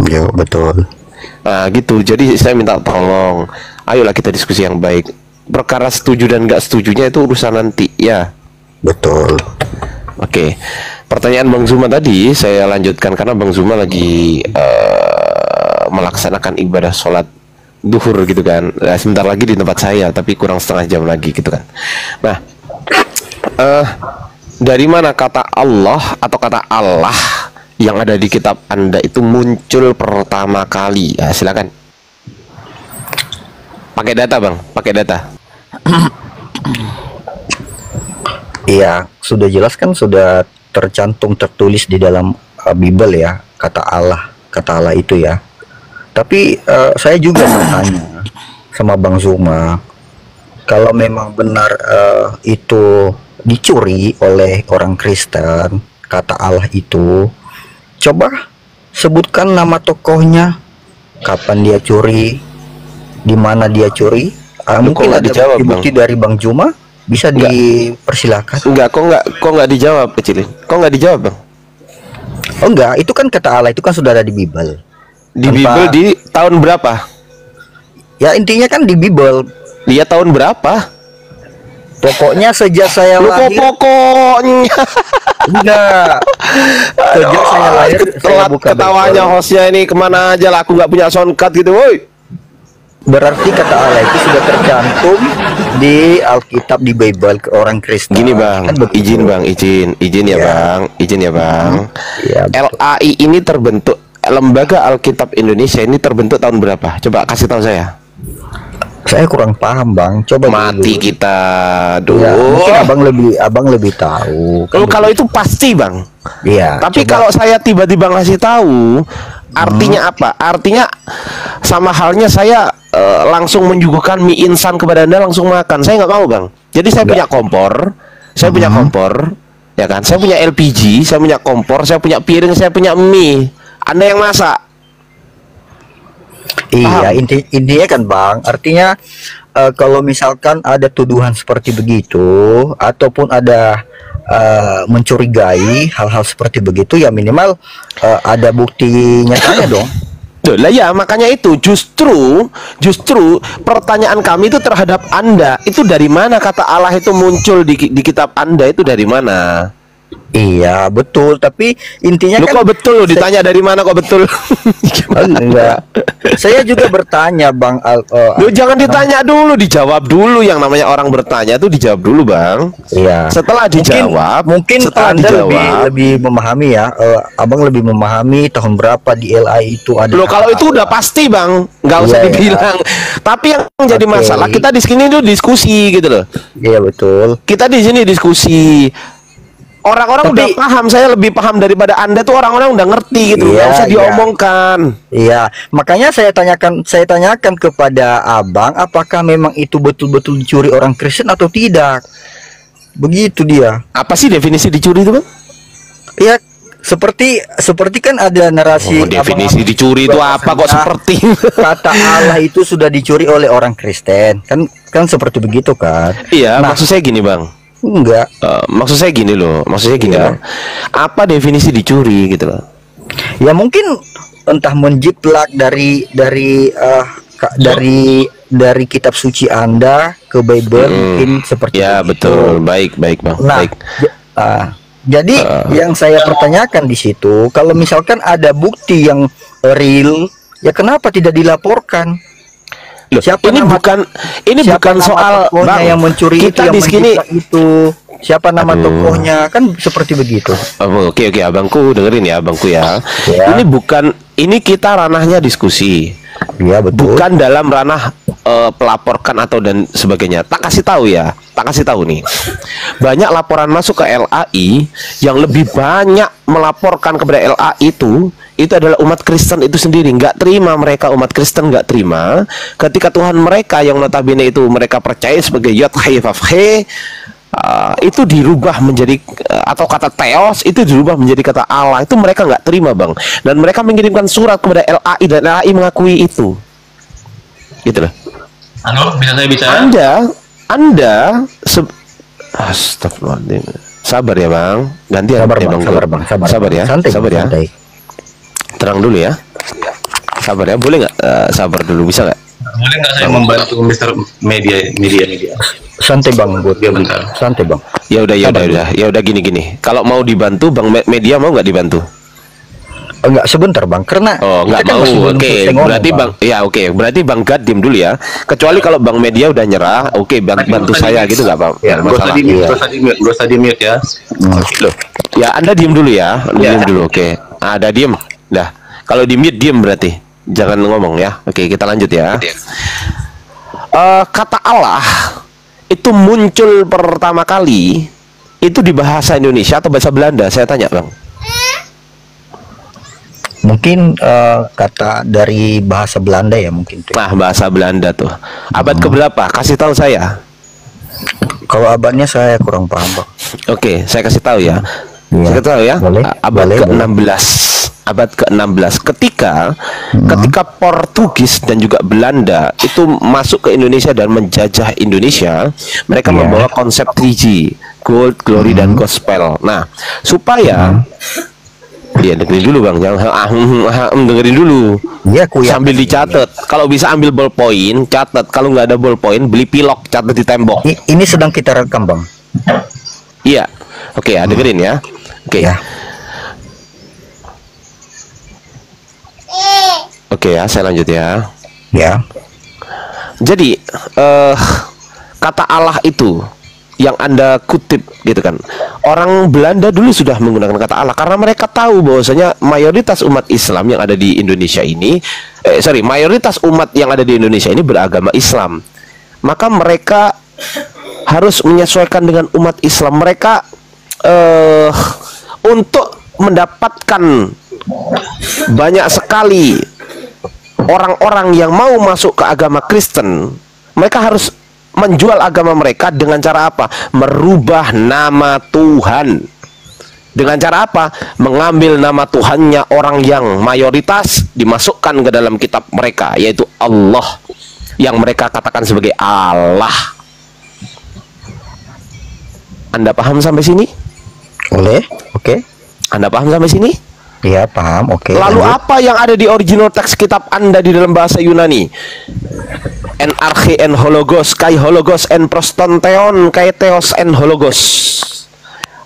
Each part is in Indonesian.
Ya, betul. Nah gitu, jadi saya minta tolong, ayolah kita diskusi yang baik. Perkara setuju dan nggak setujunya itu urusan nanti ya. Betul. Oke, pertanyaan Bang Zuma tadi saya lanjutkan karena Bang Zuma lagi melaksanakan ibadah sholat duhur gitu kan. Sebentar lagi di tempat saya, tapi kurang setengah jam lagi gitu kan. Nah, dari mana kata Allah atau kata Allah yang ada di kitab Anda itu muncul pertama kali? Ya, silakan. Pakai data, Bang. Pakai data. Iya, sudah jelas kan, sudah tertulis di dalam Bible ya, kata Allah itu ya. Tapi saya juga bertanya sama Bang Zuma, kalau memang benar itu dicuri oleh orang Kristen, kata Allah itu, coba sebutkan nama tokohnya, kapan dia curi, di mana dia curi. Mungkin ada bukti dari Bang Zuma, bisa dipersilakan. Kok nggak dijawab, kecilin. Kok nggak dijawab, Bang? Oh enggak, itu kan kata Allah, itu kan sudah ada di Bible. Bible di tahun berapa? Ya intinya kan di Bible. Dia tahun berapa? Pokoknya sejak saya lahir. Pokoknya. Enggak. Sejak saya lahir, saya buka ketawanya Bible. Hostnya ini kemana aja lah, aku nggak punya soundcard gitu, woi. Berarti kata Allah itu sudah tercantum di Alkitab, di Bible ke orang Kristen. Gini Bang, kan izin ya, Bang, izin ya Bang. Ya, LAI ini terbentuk, Lembaga Alkitab Indonesia ini terbentuk tahun berapa? Coba kasih tahu saya. Saya kurang paham Bang. Coba mati dulu. Kita, ya, mungkin abang lebih tahu. Kalau itu pasti Bang. Iya. Tapi kalau saya tiba-tiba ngasih tahu, artinya apa? Artinya sama halnya saya langsung menyuguhkan mie instan kepada Anda langsung makan. Saya nggak mau Bang. Jadi saya punya kompor, ya kan? Saya punya LPG, saya punya kompor, saya punya piring, saya punya mie. Anda yang masak. Iya, intinya kan Bang, artinya kalau misalkan ada tuduhan seperti begitu ataupun ada mencurigai hal-hal seperti begitu, ya minimal ada bukti nyatanya dong. Lah ya, makanya itu justru pertanyaan kami itu terhadap Anda, itu dari mana kata Allah itu muncul di kitab Anda, itu dari mana? Iya betul, tapi intinya lu kan kok betul, ditanya dari mana kok betul? Enggak, saya juga bertanya Bang. Lu jangan ditanya dulu, dijawab dulu. Yang namanya orang bertanya tuh dijawab dulu Bang. Iya. Setelah dijawab, mungkin setelah Anda dijawab, lebih memahami ya. Abang lebih memahami tahun berapa di LAI itu ada. Loh, kalau itu udah pasti Bang, nggak usah dibilang. Tapi yang jadi masalah, kita di sini tuh diskusi gitu loh. Iya betul. Kita di sini diskusi. Orang-orang udah paham, saya lebih paham daripada Anda tuh, orang-orang udah ngerti gitu, nggak usah diomongkan. Iya, makanya saya tanyakan kepada Abang, apakah memang itu betul-betul dicuri orang Kristen atau tidak? Begitu dia. Apa sih definisi dicuri itu Bang? Ya, seperti kan ada narasi. Definisi dicuri itu apa kok seperti? Kata Allah itu sudah dicuri oleh orang Kristen, kan seperti begitu kan? Iya, maksud saya gini Bang. Enggak, maksud saya gini loh, Bang. Apa definisi dicuri gitu loh? Ya mungkin entah menjiplak dari kitab suci Anda ke Bible, mungkin seperti ya itu. Betul, baik Bang. Nah, baik. Jadi yang saya pertanyakan di situ, kalau misalkan ada bukti yang real, ya kenapa tidak dilaporkan? Loh, ini bukan soal Bang, yang mencuri kita itu, di sini itu siapa nama tokohnya, kan seperti begitu. Oke, abangku dengerin ya, abangku ya. Ini kita ranahnya diskusi. Iya betul. Bukan dalam ranah pelaporkan atau dan sebagainya. Tak kasih tahu nih. Banyak laporan masuk ke LAI yang lebih banyak melaporkan kepada LAI itu adalah umat Kristen itu sendiri. Nggak terima mereka, umat Kristen nggak terima ketika Tuhan mereka yang notabene itu mereka percaya sebagai Yod He Vav He itu dirubah menjadi atau kata Theos itu dirubah menjadi kata Allah. Itu mereka nggak terima Bang, dan mereka mengirimkan surat kepada LAI dan LAI mengakui itu gitu loh. Halo, bisa saya bicara? Anda Astagfirullahaladzim. Sabar ya Bang, ganti sabar ya Bang. Sabar ya. Santai, sabar ya. Santai. Terang dulu ya. Sabar ya, boleh nggak? Sabar dulu, bisa nggak? Boleh nggak saya membantu Mister Media? Santai bang, buat Ya bentar. santai bang. Ya udah gini. Kalau mau dibantu, Bang Media mau nggak dibantu? Enggak, sebentar bang, karena Oh, nggak kita kan mau. masih belum Oke, selesai ngomong, berarti Bang, ya oke, berarti Bang Gad diem dulu ya. Kecuali kalau Bang Media udah nyerah, oke, bantu saya gitu nggak Pak? Ya, Nggak gak usah masalah. di mute, gak usah di mute ya. Loh, ya Anda diem dulu ya, Ya. diem dulu, oke. Ada diem, dah. Kalau di mute diem berarti, jangan ngomong ya. Oke, kita lanjut ya. Kata Allah itu muncul pertama kali itu di bahasa Indonesia atau bahasa Belanda? Saya tanya Bang. Mungkin kata dari bahasa Belanda ya mungkin tuh. Nah, bahasa Belanda tuh. Abad keberapa? Kasih tahu saya. Kalau abadnya saya kurang paham bang. Oke, saya kasih tahu ya. Iya. Saya kasih tahu ya. Boleh, Abad boleh, ke-16. Abad ke-16 ketika Portugis dan juga Belanda itu masuk ke Indonesia dan menjajah Indonesia, mereka Iya. membawa konsep 3G, gold, glory dan gospel. Nah, supaya dia dengerin dulu Bang, jangan dengerin dulu. Iya, aku ya. Sambil dicatat. Kalau bisa ambil ballpoint, catat. Kalau nggak ada ballpoint, beli pilok, catat di tembok. Ini sedang kita rekam bang. Iya. Oke, ya, dengerin ya. Oke. Ya. Oke ya, saya lanjut ya. Ya. Jadi, kata Allah itu yang Anda kutip gitu kan. Orang Belanda dulu sudah menggunakan kata Allah karena mereka tahu bahwasanya mayoritas umat Islam yang ada di Indonesia ini mayoritas umat yang ada di Indonesia ini beragama Islam. Maka mereka harus menyesuaikan dengan umat Islam. Mereka untuk mendapatkan banyak sekali orang-orang yang mau masuk ke agama Kristen, mereka harus menjual agama mereka dengan cara apa? Merubah nama Tuhan. Dengan cara apa? Mengambil nama Tuhannya orang yang mayoritas dimasukkan ke dalam kitab mereka, yaitu Allah, yang mereka katakan sebagai Allah. Anda paham sampai sini? Boleh. Oke. Anda paham sampai sini? Iya, paham. Oke. Lalu lanjut. apa yang ada di original teks kitab Anda di dalam bahasa Yunani? En arche en hologos, kai hologos en prostonteon, kai theos en hologos.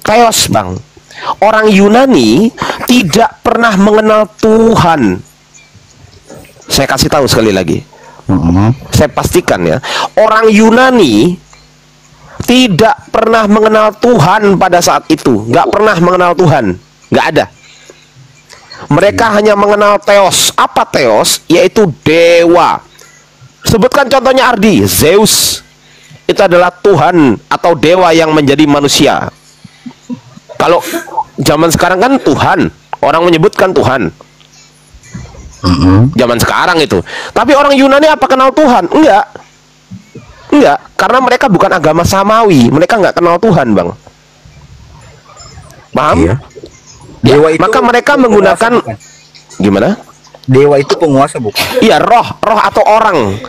Theos, Bang. Orang Yunani tidak pernah mengenal Tuhan. Saya kasih tahu sekali lagi. Saya pastikan ya. Orang Yunani tidak pernah mengenal Tuhan pada saat itu. Nggak pernah mengenal Tuhan. Nggak ada. Mereka hanya mengenal Theos. Apa Theos? Yaitu dewa. Sebutkan contohnya Ardi. Zeus. Itu adalah Tuhan atau dewa yang menjadi manusia. Kalau zaman sekarang kan Tuhan. Orang menyebutkan Tuhan. Zaman sekarang itu. Tapi orang Yunani apa kenal Tuhan? Enggak. Enggak. Karena mereka bukan agama samawi. Mereka nggak kenal Tuhan, Bang. Paham? Iya. Dewa itu Maka mereka penguasa menggunakan bukan? gimana? Dewa itu penguasa bukan? Iya, roh atau orang.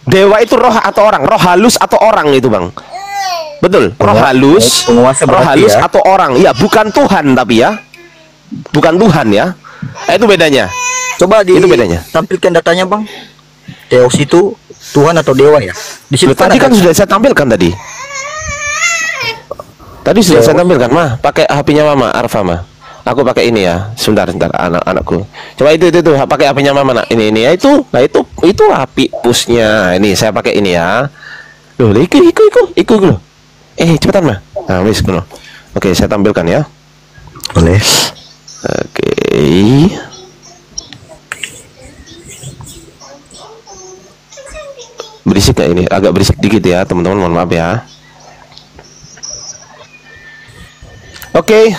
Dewa itu roh atau orang, roh halus atau orang itu, Bang. Betul, roh halus, penguasa roh berarti halus ya? atau orang. Iya, bukan Tuhan tapi ya. Bukan Tuhan ya. Itu bedanya. Coba Itu bedanya. tampilkan datanya bang. Theos itu Tuhan atau dewa ya? Di situ Loh, tadi kan sudah saya tampilkan tadi. Tadi sudah saya tampilkan, Mah. Pakai HP-nya Mama, Arfa, Mah. Aku pakai ini ya. Sebentar, anak-anakku. Coba itu pakai HP-nya Mama, nak. Ini ya itu. Nah, itu api pushnya. Ini saya pakai ini ya. Loh, iku loh. Cepetan, Mah. Nah, wis ngono. Oke, saya tampilkan ya. boleh. Oke. Berisik gak ini? Agak berisik dikit ya, teman-teman. Mohon maaf ya. Oke.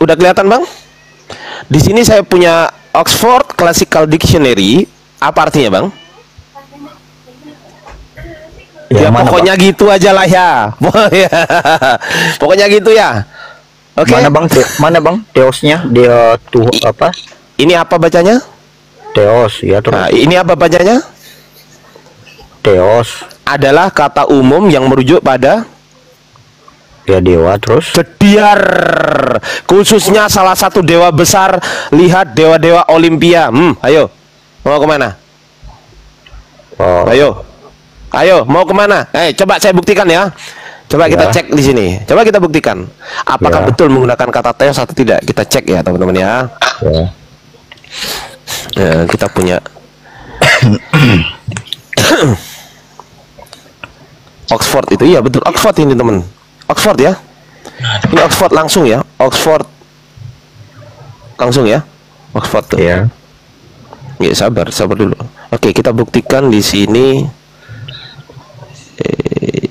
Udah kelihatan, Bang? Di sini saya punya Oxford Classical Dictionary. Apa artinya, Bang? Ya, mana, pokoknya bang? gitu aja lah ya. Pokoknya gitu ya. Oke. Mana bang? Theosnya dia tuh apa? Ini apa bacanya? Theos ya terus. Nah, ini apa bacanya? Theos. Adalah kata umum yang merujuk pada Ya dewa terus. Jediar, khususnya salah satu dewa besar. Lihat dewa-dewa Olimpia. Ayo, mau kemana? Oh, Ayo, mau kemana? Coba saya buktikan ya. Coba kita Ya. cek di sini. Coba kita buktikan apakah Ya. betul menggunakan kata teos atau tidak. Kita cek ya teman-teman ya. ya. Kita punya Oxford itu, iya betul Oxford ini teman. Oxford ya. Ini Oxford langsung ya. Oxford langsung ya. Oxford tuh. Ya. Ya, sabar dulu. Oke, kita buktikan di sini.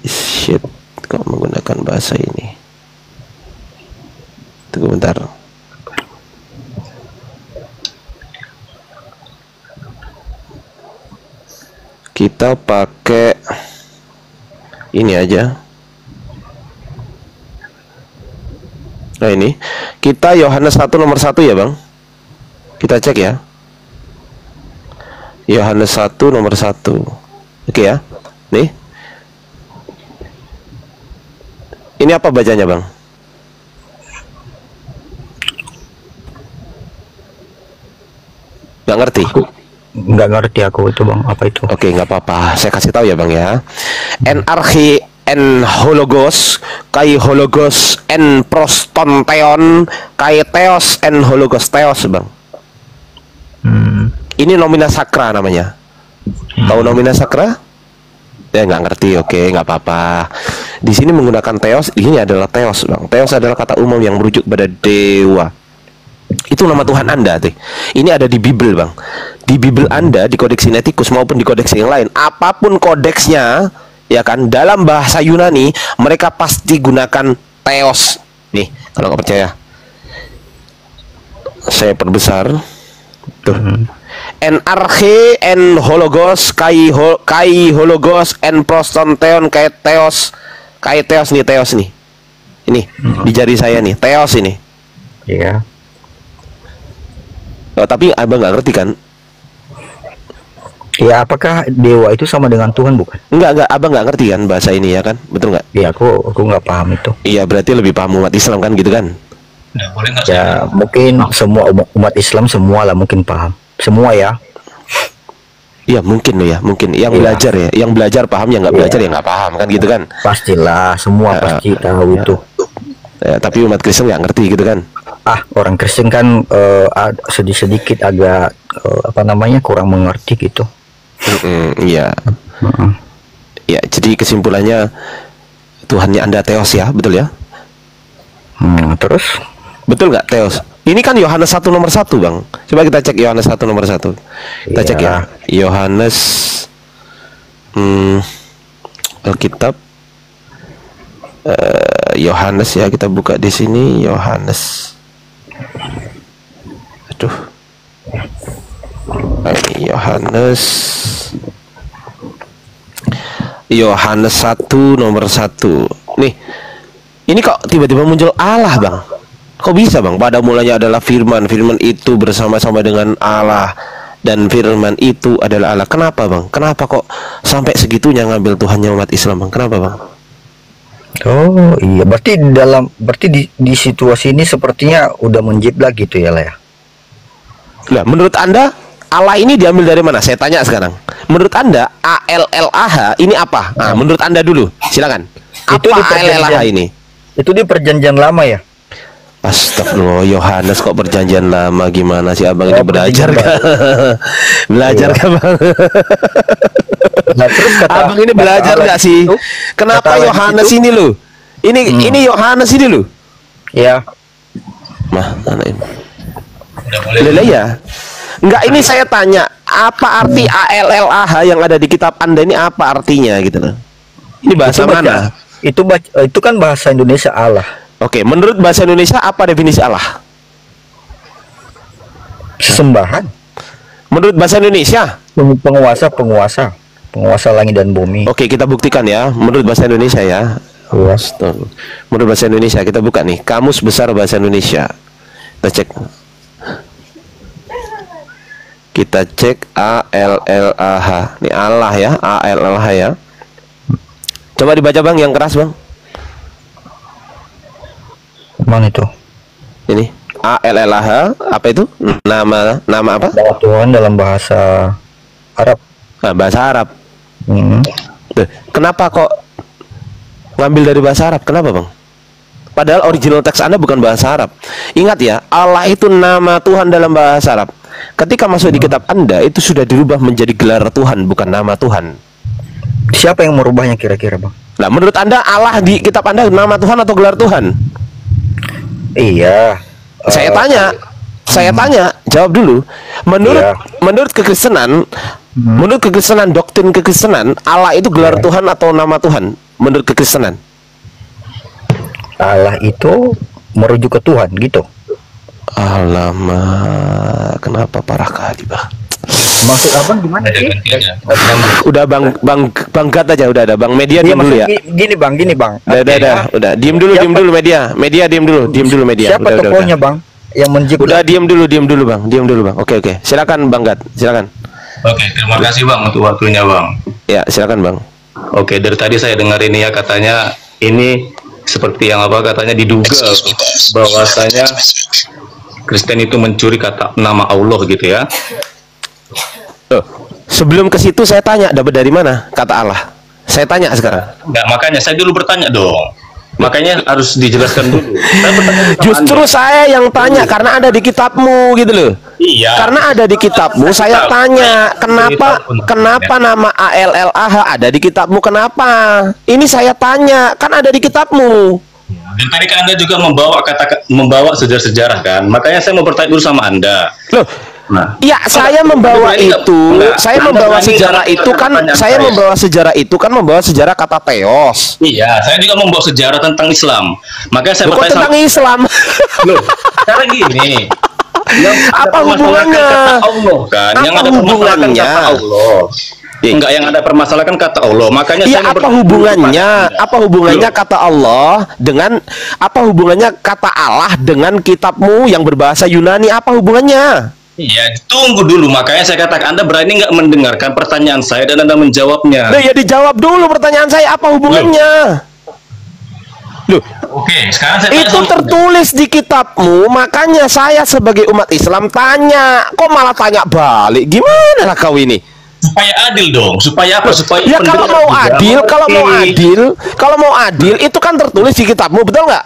Shit, kok menggunakan bahasa ini? Tunggu bentar. Kita pakai ini aja. Nah ini, kita Yohanes 1 nomor 1 ya bang. Kita cek ya. Yohanes 1 nomor 1. Oke ya. Nih. Ini apa bacanya bang? Gak ngerti. Nggak ngerti aku itu bang, apa itu? Oke, nggak apa-apa. Saya kasih tahu ya bang ya. Enarchi en hologos kai hologos en prostonteon kai theos en hologos theos bang. Ini nomina sacra namanya. Tahu nomina sacra? Ya nggak ngerti. Oke, nggak apa-apa. Di sini menggunakan theos. Ini adalah theos bang. Theos adalah kata umum yang merujuk pada dewa. Itu nama Tuhan Anda tuh. Ini ada di Bible bang. Di Bible Anda, di Kodeks Sinaiticus maupun di kodeks yang lain, apapun kodeksnya, ya kan, dalam bahasa Yunani mereka pasti gunakan theos. Nih, kalau nggak percaya, saya perbesar. Tuh. En arche en hologos kai hologos en prostonteon kai theos nih, theos nih. Ini di jari saya nih, theos ini. Iya. Oh, tapi abang nggak ngerti kan? Ya, apakah dewa itu sama dengan Tuhan bukan? Enggak, abang nggak ngerti kan bahasa ini ya kan? Betul nggak? Ya, aku nggak paham itu. Iya, berarti lebih paham umat Islam kan gitu kan? Nah, boleh nggak Ya, mungkin semua umat Islam semua lah mungkin paham. Semua ya. Iya, mungkin loh ya, mungkin. Yang Iya. belajar ya, yang belajar paham, yang nggak Iya. belajar ya nggak paham kan gitu kan? Pastilah, semua pasti tahu itu. Tapi umat Kristen nggak ngerti gitu kan? Orang Kristen kan sedikit agak apa namanya kurang mengerti gitu. Iya. Ya, jadi kesimpulannya Tuhannya Anda theos ya, betul ya? Terus? Betul nggak theos? Ini kan Yohanes 1 nomor 1 bang. Coba kita cek Yohanes 1 nomor 1. Kita cek ya. Yohanes Alkitab Yohanes ya, kita buka di sini Yohanes. Aduh. Ini Yohanes 1 nomor 1. Nih. Ini kok tiba-tiba muncul Allah, Bang? Kok bisa, Bang? Pada mulanya adalah firman. Firman itu bersama-sama dengan Allah, dan firman itu adalah Allah. Kenapa, Bang? Kenapa kok sampai segitunya ngambil Tuhannya umat Islam, Bang? Kenapa, Bang? Oh iya, berarti di situasi ini sepertinya udah menjiplak gitu ya lah ya. Nah, menurut Anda Allah ini diambil dari mana? Saya tanya sekarang. Menurut Anda ALLAH ini apa? Nah, menurut Anda dulu, silakan. Itu di Apa ALLAH ini? Itu di perjanjian lama ya. Astagfirullah, Yohanes kok perjanjian lama, gimana sih abang ini Oh, belajar perjanjian kah? Belajar kah, Bang? Nah, terus Abang ini belajar nggak sih? Kenapa kata Allah Yohanes itu- ini loh? Ini Yohanes ini loh. Ya. Mah, mana ini? Udah boleh. Lah ya. Enggak, ini saya tanya, apa arti ALLAH yang ada di kitab Anda ini, apa artinya gitu loh? Ini bahasa Itu mana? Itu kan bahasa Indonesia Allah. Oke, menurut bahasa Indonesia apa definisi Allah? Sesembahan. Menurut bahasa Indonesia? Penguasa langit dan bumi. Oke, kita buktikan ya. Menurut bahasa Indonesia ya. Astaga. Menurut bahasa Indonesia kita buka nih, Kamus Besar Bahasa Indonesia. Kita cek. Kita cek ALLAH. Ini Allah ya, ALLAH ya. Coba dibaca Bang yang keras, Bang. Bang itu. Ini ALLAH apa itu? Nama apa? Bahwa Tuhan dalam bahasa Arab. Nah, bahasa Arab. Hmm. Loh, kenapa kok ngambil dari bahasa Arab? Kenapa, Bang? Padahal original teks Anda bukan bahasa Arab. Ingat ya, Allah itu nama Tuhan dalam bahasa Arab. Ketika masuk di kitab Anda, itu sudah dirubah menjadi gelar Tuhan, bukan nama Tuhan. Siapa yang merubahnya kira-kira, Bang? Nah, menurut Anda Allah di kitab Anda nama Tuhan atau gelar Tuhan? Iya. Saya tanya, jawab dulu. Menurut Iya. menurut kekristenan, menurut kekristenan, doktrin kekristenan, Allah itu gelar Iya. Tuhan atau nama Tuhan? Menurut kekristenan. Allah itu merujuk ke Tuhan gitu. Alamak, kenapa parah kali, Bang? Maksud abang gimana Ada sih? gantinya. Udah bang gat aja, udah ada Bang Media Iya, diem dulu ya. maksudnya gini bang. Udah diem dulu Media diem dulu Media. Siapa Udah. tokohnya bang yang menjiplak? Udah diem dulu Bang. Oke. Silakan Bang Gat, silakan. Oke, terima kasih Bang untuk waktunya Bang. Ya, silakan Bang. Oke, dari tadi saya dengar ini ya, katanya ini seperti yang apa katanya diduga bahwasanya Kristen itu mencuri kata nama Allah gitu ya. Loh, sebelum ke situ saya tanya dapat dari mana kata Allah. Saya tanya sekarang. Nggak, makanya saya dulu bertanya dong. Makanya harus dijelaskan dulu. Saya bertanya sama Justru Anda. saya yang tanya karena ada di kitabmu gitu loh. Iya. Karena ada di kitabmu, saya tanya kenapa nama ALLAH ada di kitabmu, kenapa? Ini saya tanya, kan ada di kitabmu. Dan tadi kan Anda juga membawa sejarah-sejarah kan. Makanya saya mau bertanya dulu sama Anda. Loh, Nah, ya saya membawa berani itu, nggak? saya Anda membawa berani sejarah nggak itu kan, pertanyaan saya saya? membawa sejarah itu kan membawa sejarah kata teos. iya, saya juga membawa sejarah tentang Islam. Makanya saya Loh, kok bertanya tentang Islam? Loh, sekarang gini. Yang Apa ada permasalahan hubungannya? kata Allah kan? Yang Apa ada permasalahan hubungannya? kata Allah. Enggak, yang ada permasalahan kata Allah. Makanya Iya, saya mau apa bertanya hubungannya? kepada Anda. Apa hubungannya Loh, kata Allah dengan apa hubungannya kata Allah dengan kitabmu yang berbahasa Yunani? Apa hubungannya? iya, tunggu dulu. Makanya saya katakan Anda berani nggak mendengarkan pertanyaan saya dan Anda menjawabnya. Nah, ya dijawab dulu pertanyaan saya, apa hubungannya? Loh, Oke, sekarang saya tanya itu sama Anda. tertulis di kitabmu, makanya saya sebagai umat Islam tanya. Kok malah tanya balik? Gimana lah kau ini? Supaya adil dong. Supaya apa? Supaya Ya kalau pendengar mau juga adil, mengerti. kalau mau adil itu kan tertulis di kitabmu, betul nggak?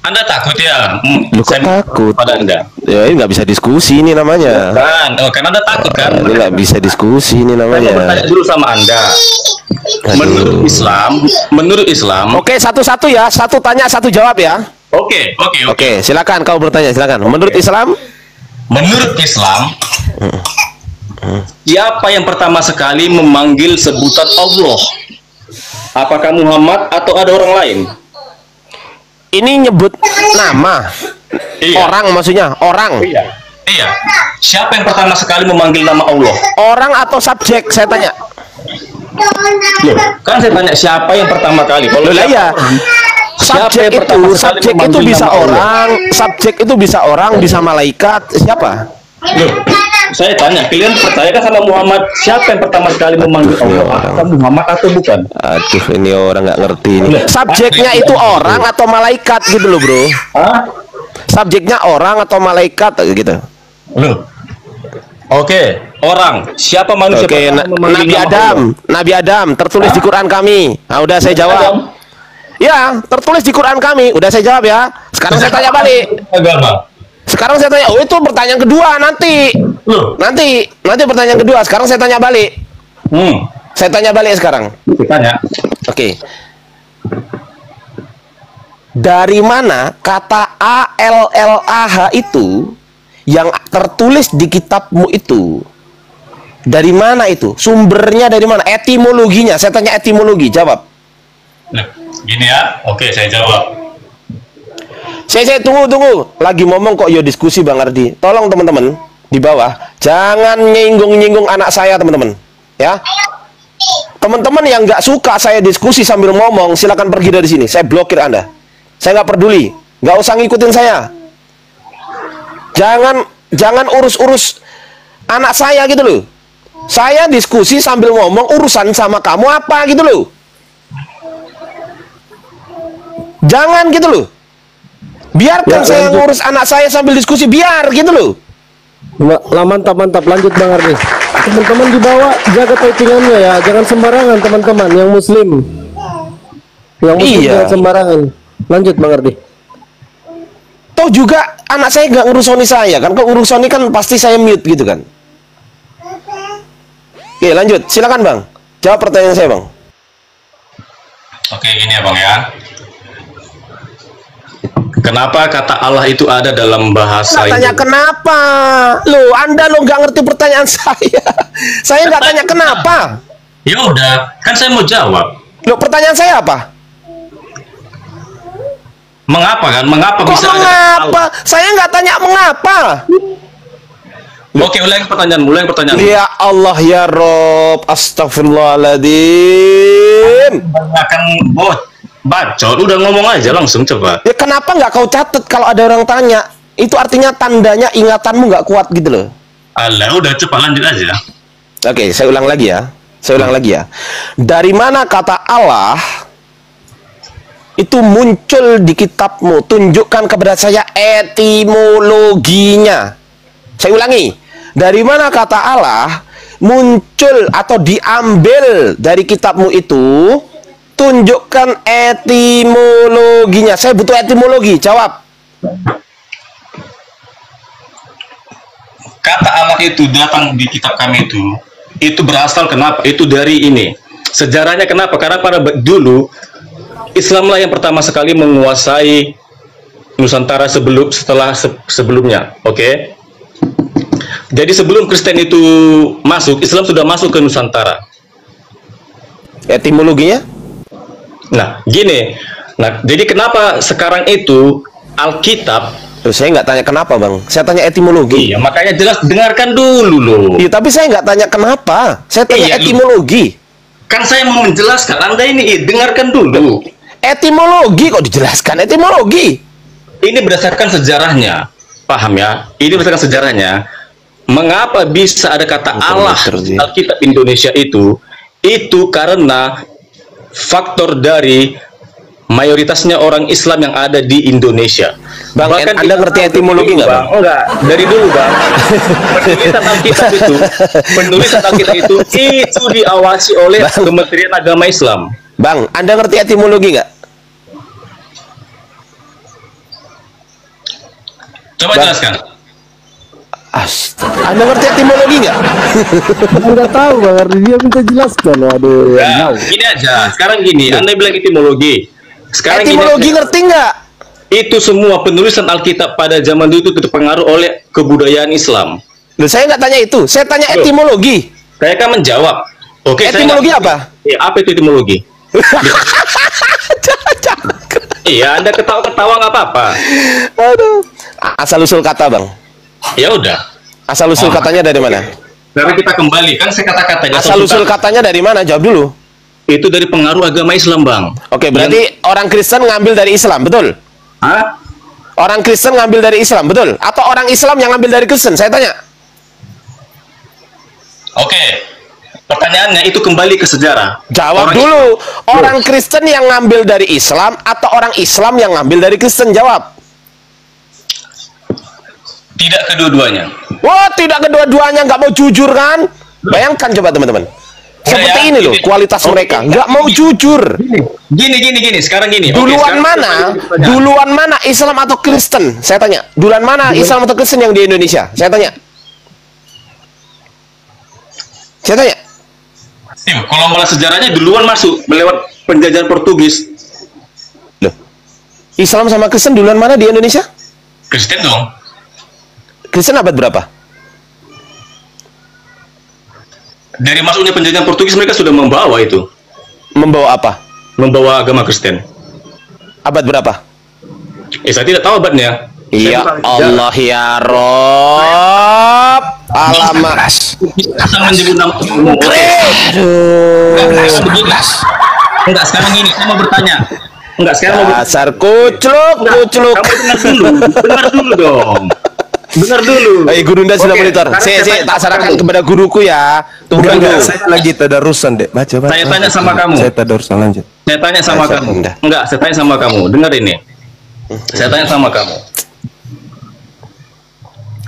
Anda takut ya? Lu kok Saya takut? pada Anda. Ya ini nggak bisa diskusi ini namanya. Kan, karena Anda takut kan? Ini nggak bisa diskusi ini Saya mau bertanya namanya. dulu sama Anda. Aduh. Menurut Islam. Oke, satu-satu ya, satu tanya satu jawab ya. Oke. Oke, silakan kau bertanya, silakan. Menurut Islam, Menurut Islam, siapa yang pertama sekali memanggil sebutan Allah? Apakah Muhammad atau ada orang lain? ini nyebut nama Iya. orang, maksudnya orang, Iya. Siapa yang pertama sekali memanggil nama Allah? orang atau subjek? Saya tanya. Loh, kan saya tanya siapa yang pertama kali? Kalau Loh, lah siapa ya. orang, siapa Subjek yang pertama itu, sekali subjek itu memanggil bisa nama Allah? orang, subjek itu bisa orang, bisa malaikat. Siapa? Loh, saya tanya, kalian percaya kan sama Muhammad? Siapa yang pertama sekali memanggil Allah? Apakah Muhammad atau bukan? Aduh, ini orang nggak ngerti ini. Loh, Subjeknya itu orang atau malaikat gitu loh, bro. Hah? Subjeknya orang atau malaikat gitu. Loh. Oke, orang. Siapa manusia Oke, pertama memanggil Nabi nama Adam, Allah? Nabi Adam tertulis di Quran kami. Nah, udah saya Adam? jawab. Ya, tertulis di Quran kami. Udah saya jawab ya. Sekarang saya tanya balik. Agama. Sekarang saya tanya, oh itu pertanyaan kedua nanti. Loh. Nanti pertanyaan kedua. Sekarang saya tanya balik. Saya tanya balik sekarang. Tanya. Oke. Dari mana kata ALLAH itu yang tertulis di kitabmu itu? Dari mana itu? Sumbernya dari mana? Etimologinya. Saya tanya etimologi, jawab. Nah, gini ya. Oke, saya jawab. Saya tunggu. Lagi ngomong kok yo diskusi Bang Ardi. Tolong teman-teman di bawah jangan nyinggung-nyinggung anak saya, teman-teman. Ya. Teman-teman yang nggak suka saya diskusi sambil ngomong, silakan pergi dari sini. Saya blokir Anda. Saya nggak peduli. Nggak usah ngikutin saya. Jangan urus-urus anak saya gitu loh. Saya diskusi sambil ngomong, urusan sama kamu apa gitu loh. Jangan gitu loh. Biarkan Ya, saya lanjut. ngurus anak saya sambil diskusi, biar gitu loh. Lah, mantap, lanjut Bang Ardi. Teman-teman di bawah jaga typingannya ya, jangan sembarangan teman-teman yang muslim. Yang muslim Iya. jangan sembarangan. Lanjut Bang Ardi. Toh juga anak saya nggak ngurusoni saya kan, kalau ngurusoni kan pasti saya mute gitu kan. Oke, lanjut, silakan Bang, jawab pertanyaan saya Bang. Oke, gini ya Bang ya. Kenapa kata Allah itu ada dalam bahasa Tanya kenapa? Loh, Anda lo nggak ngerti pertanyaan saya. Saya nggak tanya kenapa. Ya udah, kan saya mau jawab. Loh, pertanyaan saya apa? Mengapa kan? Mengapa Kok bisa ada kata mengapa? Allah? Saya nggak tanya mengapa. Oke, ulangi pertanyaan. Ya Allah ya Rob, astagfirullahaladzim. Akan bacot, udah ngomong aja langsung coba. Ya kenapa nggak kau catat kalau ada orang tanya? Itu artinya tandanya ingatanmu nggak kuat gitu loh. Alah, udah cepat lanjut aja. Oke, saya ulang lagi ya. Dari mana kata Allah itu muncul di kitabmu? Tunjukkan kepada saya etimologinya. Saya ulangi. Dari mana kata Allah muncul atau diambil dari kitabmu itu? Tunjukkan etimologinya. Saya butuh etimologi. Jawab. Kata Allah itu datang di kitab kami itu berasal kenapa? Itu dari ini. Sejarahnya kenapa? Karena pada dulu Islamlah yang pertama sekali menguasai Nusantara sebelumnya. Oke. Jadi sebelum Kristen itu masuk, Islam sudah masuk ke Nusantara. Etimologinya? Nah, gini. Nah, jadi kenapa sekarang itu Alkitab? Loh, saya nggak tanya kenapa Bang. Saya tanya etimologi. Iya, makanya jelas dengarkan dulu loh. Iya, tapi saya nggak tanya kenapa. Saya tanya Iya, etimologi. Kan saya mau menjelaskan. Anda ini dengarkan dulu. Etimologi kok dijelaskan? Etimologi. Ini berdasarkan sejarahnya. Paham ya? Ini berdasarkan sejarahnya. Mengapa bisa ada kata Allah di Alkitab Indonesia itu karena faktor dari mayoritasnya orang Islam yang ada di Indonesia. Bang, Bahkan Anda ngerti etimologi nggak, Bang? Enggak, dari dulu Bang. Penulisan Alkitab itu diawasi oleh Kementerian Agama Islam. Bang, Anda ngerti etimologi nggak? Coba Bang. jelaskan. Anda ngerti etimologi nggak? Enggak tahu Bang Ardi, dia minta jelaskan. Waduh. Ya, gini aja. Sekarang gini, Anda bilang etimologi. Sekarang Etimologi gini aja. ngerti nggak? Itu semua penulisan Alkitab pada zaman dulu itu terpengaruh oleh kebudayaan Islam. Loh, saya nggak tanya itu. Saya tanya Loh. etimologi. Saya kan menjawab. Oke, Etimologi saya apa? Ya, apa itu etimologi? Iya, Anda ketawa-ketawa nggak apa-apa. Aduh. Asal usul kata Bang. Ya udah. Asal usul katanya dari mana? Sekarang kita kembali, kan saya kata-katanya. Asal usul katanya dari mana? Jawab dulu. Itu dari pengaruh agama Islam, Bang. Oke, berarti orang Kristen ngambil dari Islam, betul? Hah? Orang Kristen ngambil dari Islam, betul? Atau orang Islam yang ngambil dari Kristen? Saya tanya. Oke. Pertanyaannya itu kembali ke sejarah. Jawab Orang dulu. Orang Kristen yang ngambil dari Islam atau orang Islam yang ngambil dari Kristen? Jawab. Tidak kedua-duanya. Wah, tidak kedua-duanya, nggak mau jujur kan? Bayangkan coba teman-teman. Seperti ya, ini loh kualitas mereka, nggak mau jujur. Gini. Sekarang gini. Oke, Duluan sekarang mana? Duluan mana Islam atau Kristen? Saya tanya. Duluan mana Islam atau Kristen yang di Indonesia? Saya tanya. Kalau malah sejarahnya duluan masuk melewat penjajahan Portugis. Loh. Islam sama Kristen duluan mana di Indonesia? Kristen dong. Kristen abad berapa? Dari masuknya penjajahan Portugis mereka sudah membawa itu. Membawa apa? Membawa agama Kristen. Abad berapa? Saya tidak tahu abadnya. Ya Allah ya Rob. Alamak. Asal menyebut nama. Aduh. Enggak, sekarang gini, saya mau bertanya. Enggak, sekarang mau bertanya. Dasar kucluk. Kamu dengar dulu dong. Dengar dulu. Ayo Gurunda sudah Oke, monitor. sekarang Saya tanya tak sama sarankan kamu. kepada guruku ya. Tunggu Bukan, dulu. Saya lagi tadarusan dek. Baca. Saya tanya sama kamu. Saya tadarusan lanjut. Saya tanya sama Saya kamu. rendah. Enggak, saya tanya sama kamu. Dengar ini. Saya tanya sama kamu.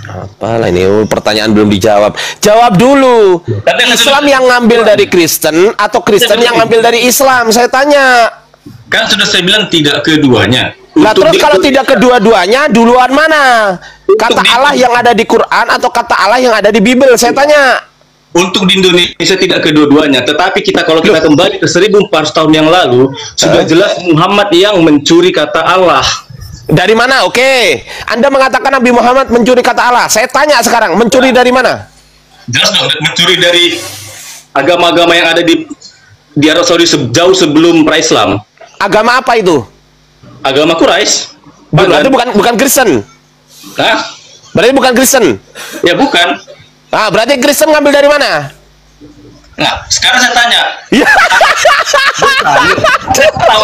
Apalah ini pertanyaan belum dijawab. Jawab dulu. Islam yang ngambil dari Kristen atau Kristen yang ngambil dari Islam? Saya tanya. Kan sudah saya bilang tidak keduanya. Nah Untuk terus kalau tidak kedua-duanya, duluan mana? Kata di- Allah yang ada di Quran atau kata Allah yang ada di Bible? Saya tanya. Untuk di Indonesia tidak kedua-duanya, tetapi kalau kita kembali ke 1400 tahun yang lalu, sudah jelas Muhammad yang mencuri kata Allah. Dari mana? Oke. Anda mengatakan Nabi Muhammad mencuri kata Allah. Saya tanya sekarang, mencuri dari mana? Jelas dong, mencuri dari agama-agama yang ada di Arab Saudi jauh sebelum pra-Islam. Agama apa itu? Agama Quraisy. Berarti bukan Kristen. Hah? Berarti bukan Kristen. Ya bukan. Ah, berarti Kristen ngambil dari mana? Nah, sekarang saya tanya. Ya. Tahu.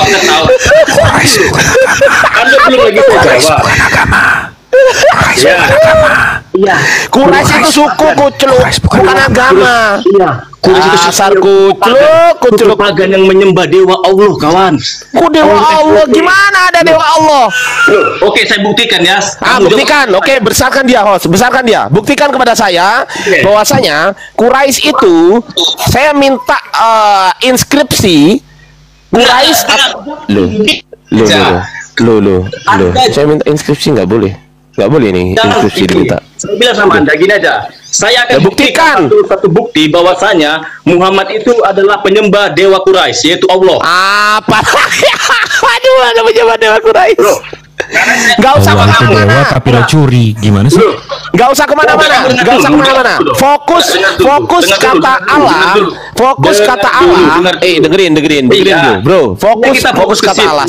Anda belum lagi saya jawab. Ya. Iya. Quraisy itu suku kucluk, bukan agama. Iya. Asar kucluk. Pagan yang menyembah dewa Allah, kawan. Kok dewa Allah? Gimana ada dewa Allah? Loh, oke, saya buktikan ya. Kamu Buktikan. jawab. Oke, besarkan dia, host. Besarkan dia. Buktikan kepada saya Oke. bahwasanya Quraisy itu saya minta inskripsi Quraisy. Loh. Saya minta inskripsi nggak boleh. Nggak boleh nih Jangan inskripsi begini. diminta. Saya bilang sama Anda gini aja. Saya akan Ya, buktikan. satu bukti bahwasanya Muhammad itu adalah penyembah dewa Quraisy, yaitu Allah. Apa? Aduh, ada pejabat dewa Quraisy. Gak usah Allah itu dewa kemana-mana. tapi lo curi. Gimana sih? Gak usah kemana-mana. Gak usah kemana-mana. Fokus kata Allah. Fokus kata Allah. Dengerin Iya. bro. Fokus Kita fokus ke kata situ. Allah.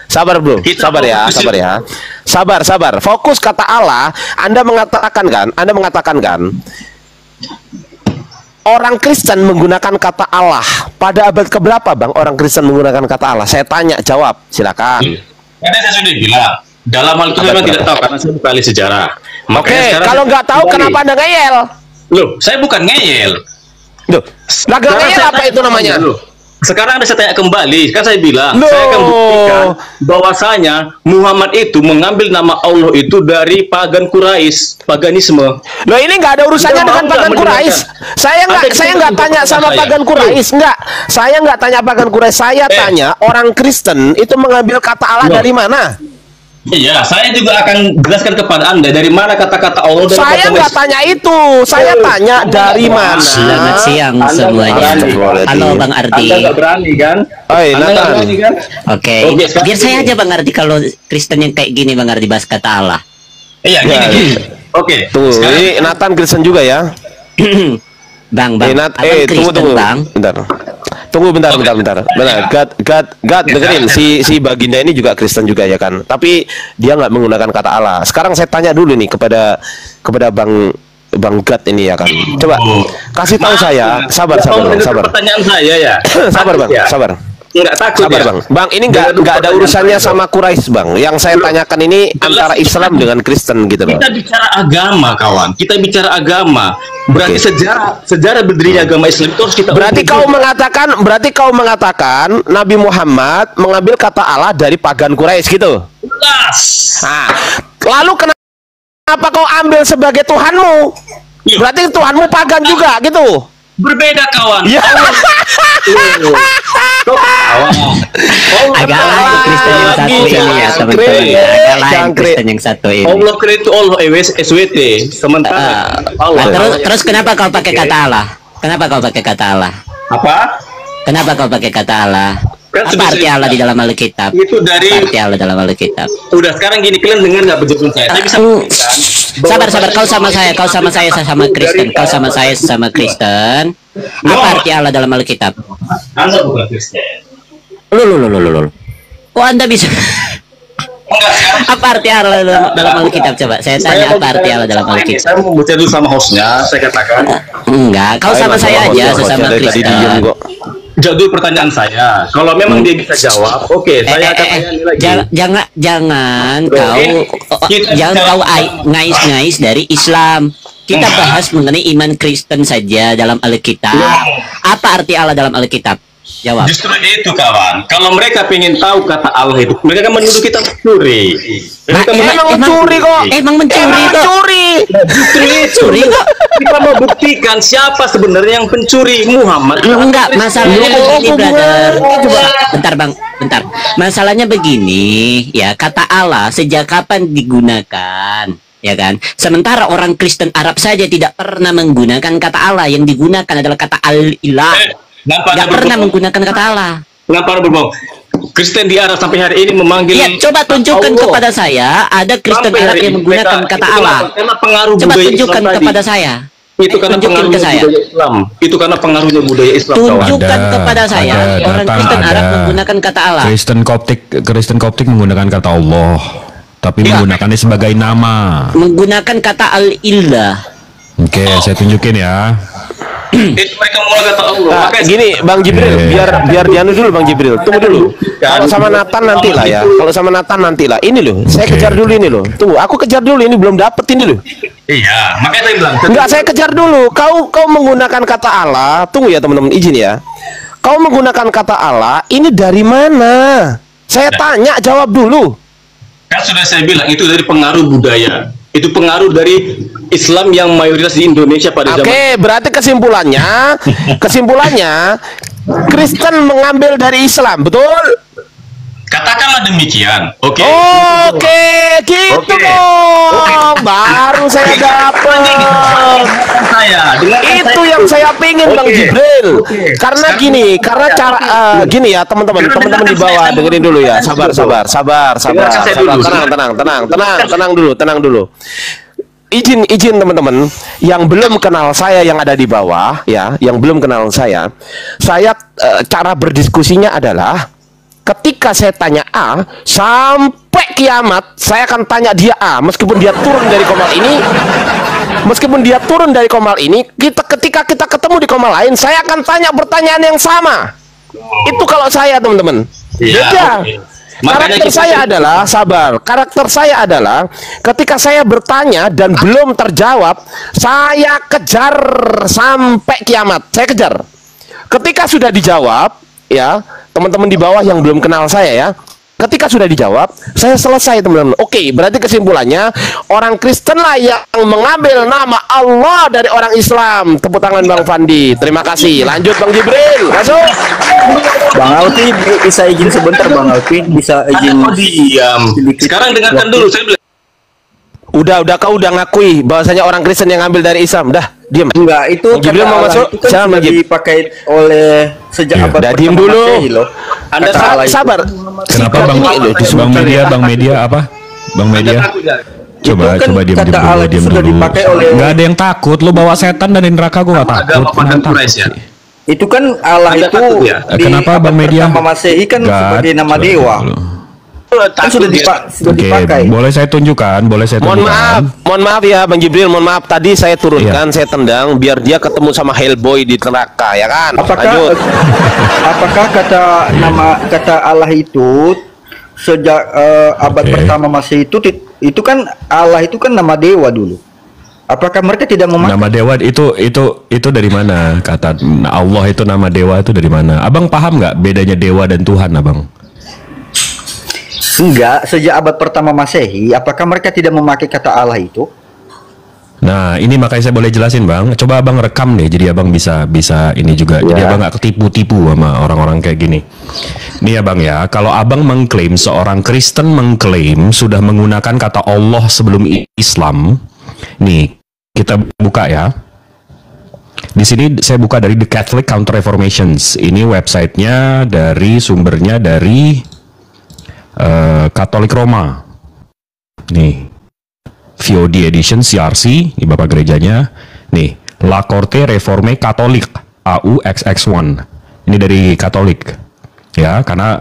Sabar bro. Kita Sabar ya. fokus ke Sabar. Fokus kata Allah. Anda mengatakan kan. Orang Kristen menggunakan kata Allah pada abad keberapa, Bang? Orang Kristen menggunakan kata Allah. Saya tanya, jawab. Silakan. Karena saya sudah bilang, dalam hal itu memang tidak tahu karena saya bukan ahli sejarah. Makanya Oke, sekarang kalau saya nggak tahu kembali. kenapa Anda ngeyel? Loh, saya bukan ngeyel. Loh, lah nggak Sekarang ngeyel saya apa tanya itu namanya? dulu. Sekarang saya tanya kembali, kan saya bilang, Loh. saya akan buktikan bahwasanya Muhammad itu mengambil nama Allah itu dari pagan Quraisy, paganisme. Loh, ini nggak ada urusannya Anda dengan mau nggak pagan Quraisy. mendengarkan? Saya Anda nggak bisa tanya sama saya. pagan Quraisy, nggak. Saya nggak tanya pagan Quraisy. Saya tanya orang Kristen itu mengambil kata Allah Loh. dari mana? Iya, saya juga akan jelaskan kepada Anda dari mana kata-kata Allah dari Saya nggak tanya itu. Saya tanya dari mana? Selamat siang Anda semuanya. nggak Halo Bang Ardi. Anda nggak berani kan? Oi, Anda nggak Nathan. berani kan? Oke. Oke, sekarang Biar saya gini. aja Bang Ardi kalau Kristen yang kayak gini Bang Ardi bahas kata Allah. Iya, Ya, gini. Oke. Tuh, sekarang- ini Nathan Kristen juga ya. Bang, Abang Kristen tunggu. Bang. Bentar. Oke. Benar. God, dengerin si Baginda ini juga Kristen juga ya kan. Tapi dia nggak menggunakan kata Allah. Sekarang saya tanya dulu nih kepada Bang God ini ya kan. Coba kasih tahu saya. Sabar. Pertanyaan saya ya. Sabar Bang, Ya. sabar. Enggak takut Sabar ya. Bang. Bang, ini nggak ada urusannya sama Quraisy Bang. Yang saya tanyakan ini antara Islam dengan Kristen gitu loh. Kita bicara agama, kawan. Kita bicara agama. Berarti sejarah berdirinya agama Islam itu harus kita Berarti ukur. kau mengatakan Nabi Muhammad mengambil kata Allah dari pagan Quraisy gitu. Jelas. Nah, lalu kenapa kau ambil sebagai Tuhanmu? Iya. Berarti Tuhanmu pagan juga gitu. Berbeda, kawan. Ya. Agak lain Kristen yang satu ini ya teman-teman. Agak lain Kristen yang satu ini. Allah itu Allah SWT. Sementara Allah. Terus kenapa kau pakai kata Allah? Kenapa kau pakai kata Allah? apa? Kenapa kau pakai kata Allah? Kan Apa sudah arti saya- Allah di dalam Alkitab? Itu dari Apa arti Allah dalam Alkitab? udah sekarang gini, kalian dengar nggak penjelasan saya? Saya bisa buktikan bahwa- Sabar, kau sama saya sama Kristen, kau sama saya sama Kristen. Apa arti Allah dalam Alkitab? Anda bukan Kristen. Loh. Oh, Anda bisa. Enggak, sekarang Apa arti Allah dalam Alkitab? Coba saya tanya apa arti Allah dalam Alkitab. Saya mau baca dulu sama hostnya. Saya katakan, Enggak, kau sama saya aja sesama Dari tadi diem Kristen. kok. jawab dulu pertanyaan saya. Kalau memang dia bisa jawab, oke, saya akan tanya ini lagi. Jangan Kita- kau ngais-ngais dari Islam. Kita bahas mengenai iman Kristen saja dalam Alkitab. Apa arti Allah dalam Alkitab? Jawab. Justru itu kawan. Kalau mereka pengen tahu kata Allah itu, mereka kan menuduh kita mencuri. Mereka Emang mencuri kok. Emang mencuri kok. Mencuri. justru itu. Mencuri kok. Kita mau buktikan siapa sebenarnya yang pencuri, Muhammad. Enggak, masalahnya begini, brother. Coba, bentar bang, bentar. Masalahnya begini, ya kata Allah sejak kapan digunakan, ya kan? Sementara orang Kristen Arab saja tidak pernah menggunakan kata Allah, yang digunakan adalah kata al-ilah. Tidak pernah menggunakan kata Allah. Kenapa berbohong? Kristen di Arab sampai hari ini memanggil. Ya, coba tunjukkan Allah. kepada saya ada Kristen Sampai Arab hari yang ini menggunakan mereka- kata itu Allah. karena pengaruh Coba budaya tunjukkan Islam tadi. kepada saya. Itu karena Tunjukin pengaruhnya ke saya. budaya Islam. Itu karena pengaruhnya budaya Islam. kawan. Tunjukkan kepada saya orang datang, Kristen Arab ada. menggunakan kata Allah. Kristen Koptik menggunakan kata Allah, tapi Ya. menggunakannya sebagai nama. Menggunakan kata al-ilah. Oke, saya tunjukin ya. Itu mereka mau kata Allah. Nah, Makanya gini Bang Jibril, biar dianu dulu Bang Jibril. Tunggu dulu. Kalau sama Nathan nanti lah ya. Kalau sama Nathan nanti lah. Ini loh, saya Oke. kejar dulu ini loh. Tunggu, aku kejar dulu ini belum dapet ini loh. iya, makanya saya bilang. Enggak, saya kejar dulu. Kau menggunakan kata Allah. Tunggu ya teman-teman, izin ya. Kau menggunakan kata Allah, ini dari mana? Saya tanya, jawab dulu. Kan sudah saya bilang itu dari pengaruh budaya. Itu pengaruh dari Islam yang mayoritas di Indonesia pada zaman. Oke, berarti kesimpulannya Kristen mengambil dari Islam, betul? Katakanlah demikian. Oke. Oke, gitu Oke. dong. Baru saya dapat. Itu yang saya pingin Bang Oke. Jibril. Oke. Karena Sekarang- gini, karena cara gini ya teman-teman di bawah dengerin dulu ya. Sabar. Tenang dulu. Izin teman-teman yang belum kenal saya yang ada di bawah ya, yang belum kenal saya cara berdiskusinya adalah ketika saya tanya A sampai kiamat, saya akan tanya dia A meskipun dia turun dari komal ini, ketika kita ketemu di komal lain, saya akan tanya pertanyaan yang sama. Itu kalau saya teman-teman. Iya, Beda. oke. Makanya Karakter kita- saya adalah sabar. Karakter saya adalah ketika saya bertanya dan belum terjawab, saya kejar sampai kiamat. Saya kejar. Ketika sudah dijawab, ya, teman-teman di bawah yang belum kenal saya ya. Ketika sudah dijawab, saya selesai teman-teman. Oke, berarti kesimpulannya orang Kristen lah yang mengambil nama Allah dari orang Islam. Tepuk tangan Bang Fandi. Terima kasih. Lanjut Bang Jibril. Masuk. Bang Alvin bisa izin sebentar, Bang Alvin bisa izin. Oh, diam. Sekarang dengarkan dulu saya bilang. Udah kau udah ngakui bahwasanya orang Kristen yang ngambil dari Islam. Dah, diam. Enggak, itu Bang Jibril kata mau Allah masuk? itu kan Silakan, sudah Bang Jib. dipakai oleh sejak Iya. abad Udah, diem pertama dulu. Masehi loh. Anda Kata Allah itu. Sabar. Kenapa Bang Ini loh, Bang Media apa? Bang Media. Coba Itu kan diam kata Allah itu diam sudah dulu. dipakai oleh- Nggak ada yang takut. Lu bawa setan dari neraka gua nggak takut. Agama pada Kenapa takut Quraisy ya? sih? Itu kan Allah Anda itu takut ya? di Kenapa abad Bang Media? pertama Masehi kan Nggak, sebagai nama coba dewa. dulu. Kan sudah Oke, dipakai. boleh saya tunjukkan? Mohon maaf ya Bang Jibril, mohon maaf tadi saya turunkan, Iya. saya tendang biar dia ketemu sama Hellboy di neraka ya kan. Apakah Lanjut. apakah kata Allah itu sejak abad Oke. pertama Masehi itu kan Allah itu kan nama dewa dulu. Apakah mereka tidak memakai? Nama dewa itu dari mana? Kata Allah itu nama dewa itu dari mana? Abang paham nggak bedanya dewa dan Tuhan, Abang? Enggak, sejak abad pertama Masehi, apakah mereka tidak memakai kata Allah itu? Nah, ini makanya saya boleh jelasin, Bang. Coba Abang rekam deh, jadi Abang bisa ini juga. Jadi Ya. Abang nggak ketipu-tipu sama orang-orang kayak gini. Nih ya, Bang ya, kalau Abang mengklaim seorang Kristen mengklaim sudah menggunakan kata Allah sebelum Islam, nih kita buka ya. Di sini saya buka dari The Catholic Counter Reformations. Ini websitenya dari sumbernya dari Katolik Roma. Nih. VOD edition CRC, ini Bapak gerejanya. Nih, La Corte Reforme Catholique AUXX1. Ini dari Katolik. Ya, karena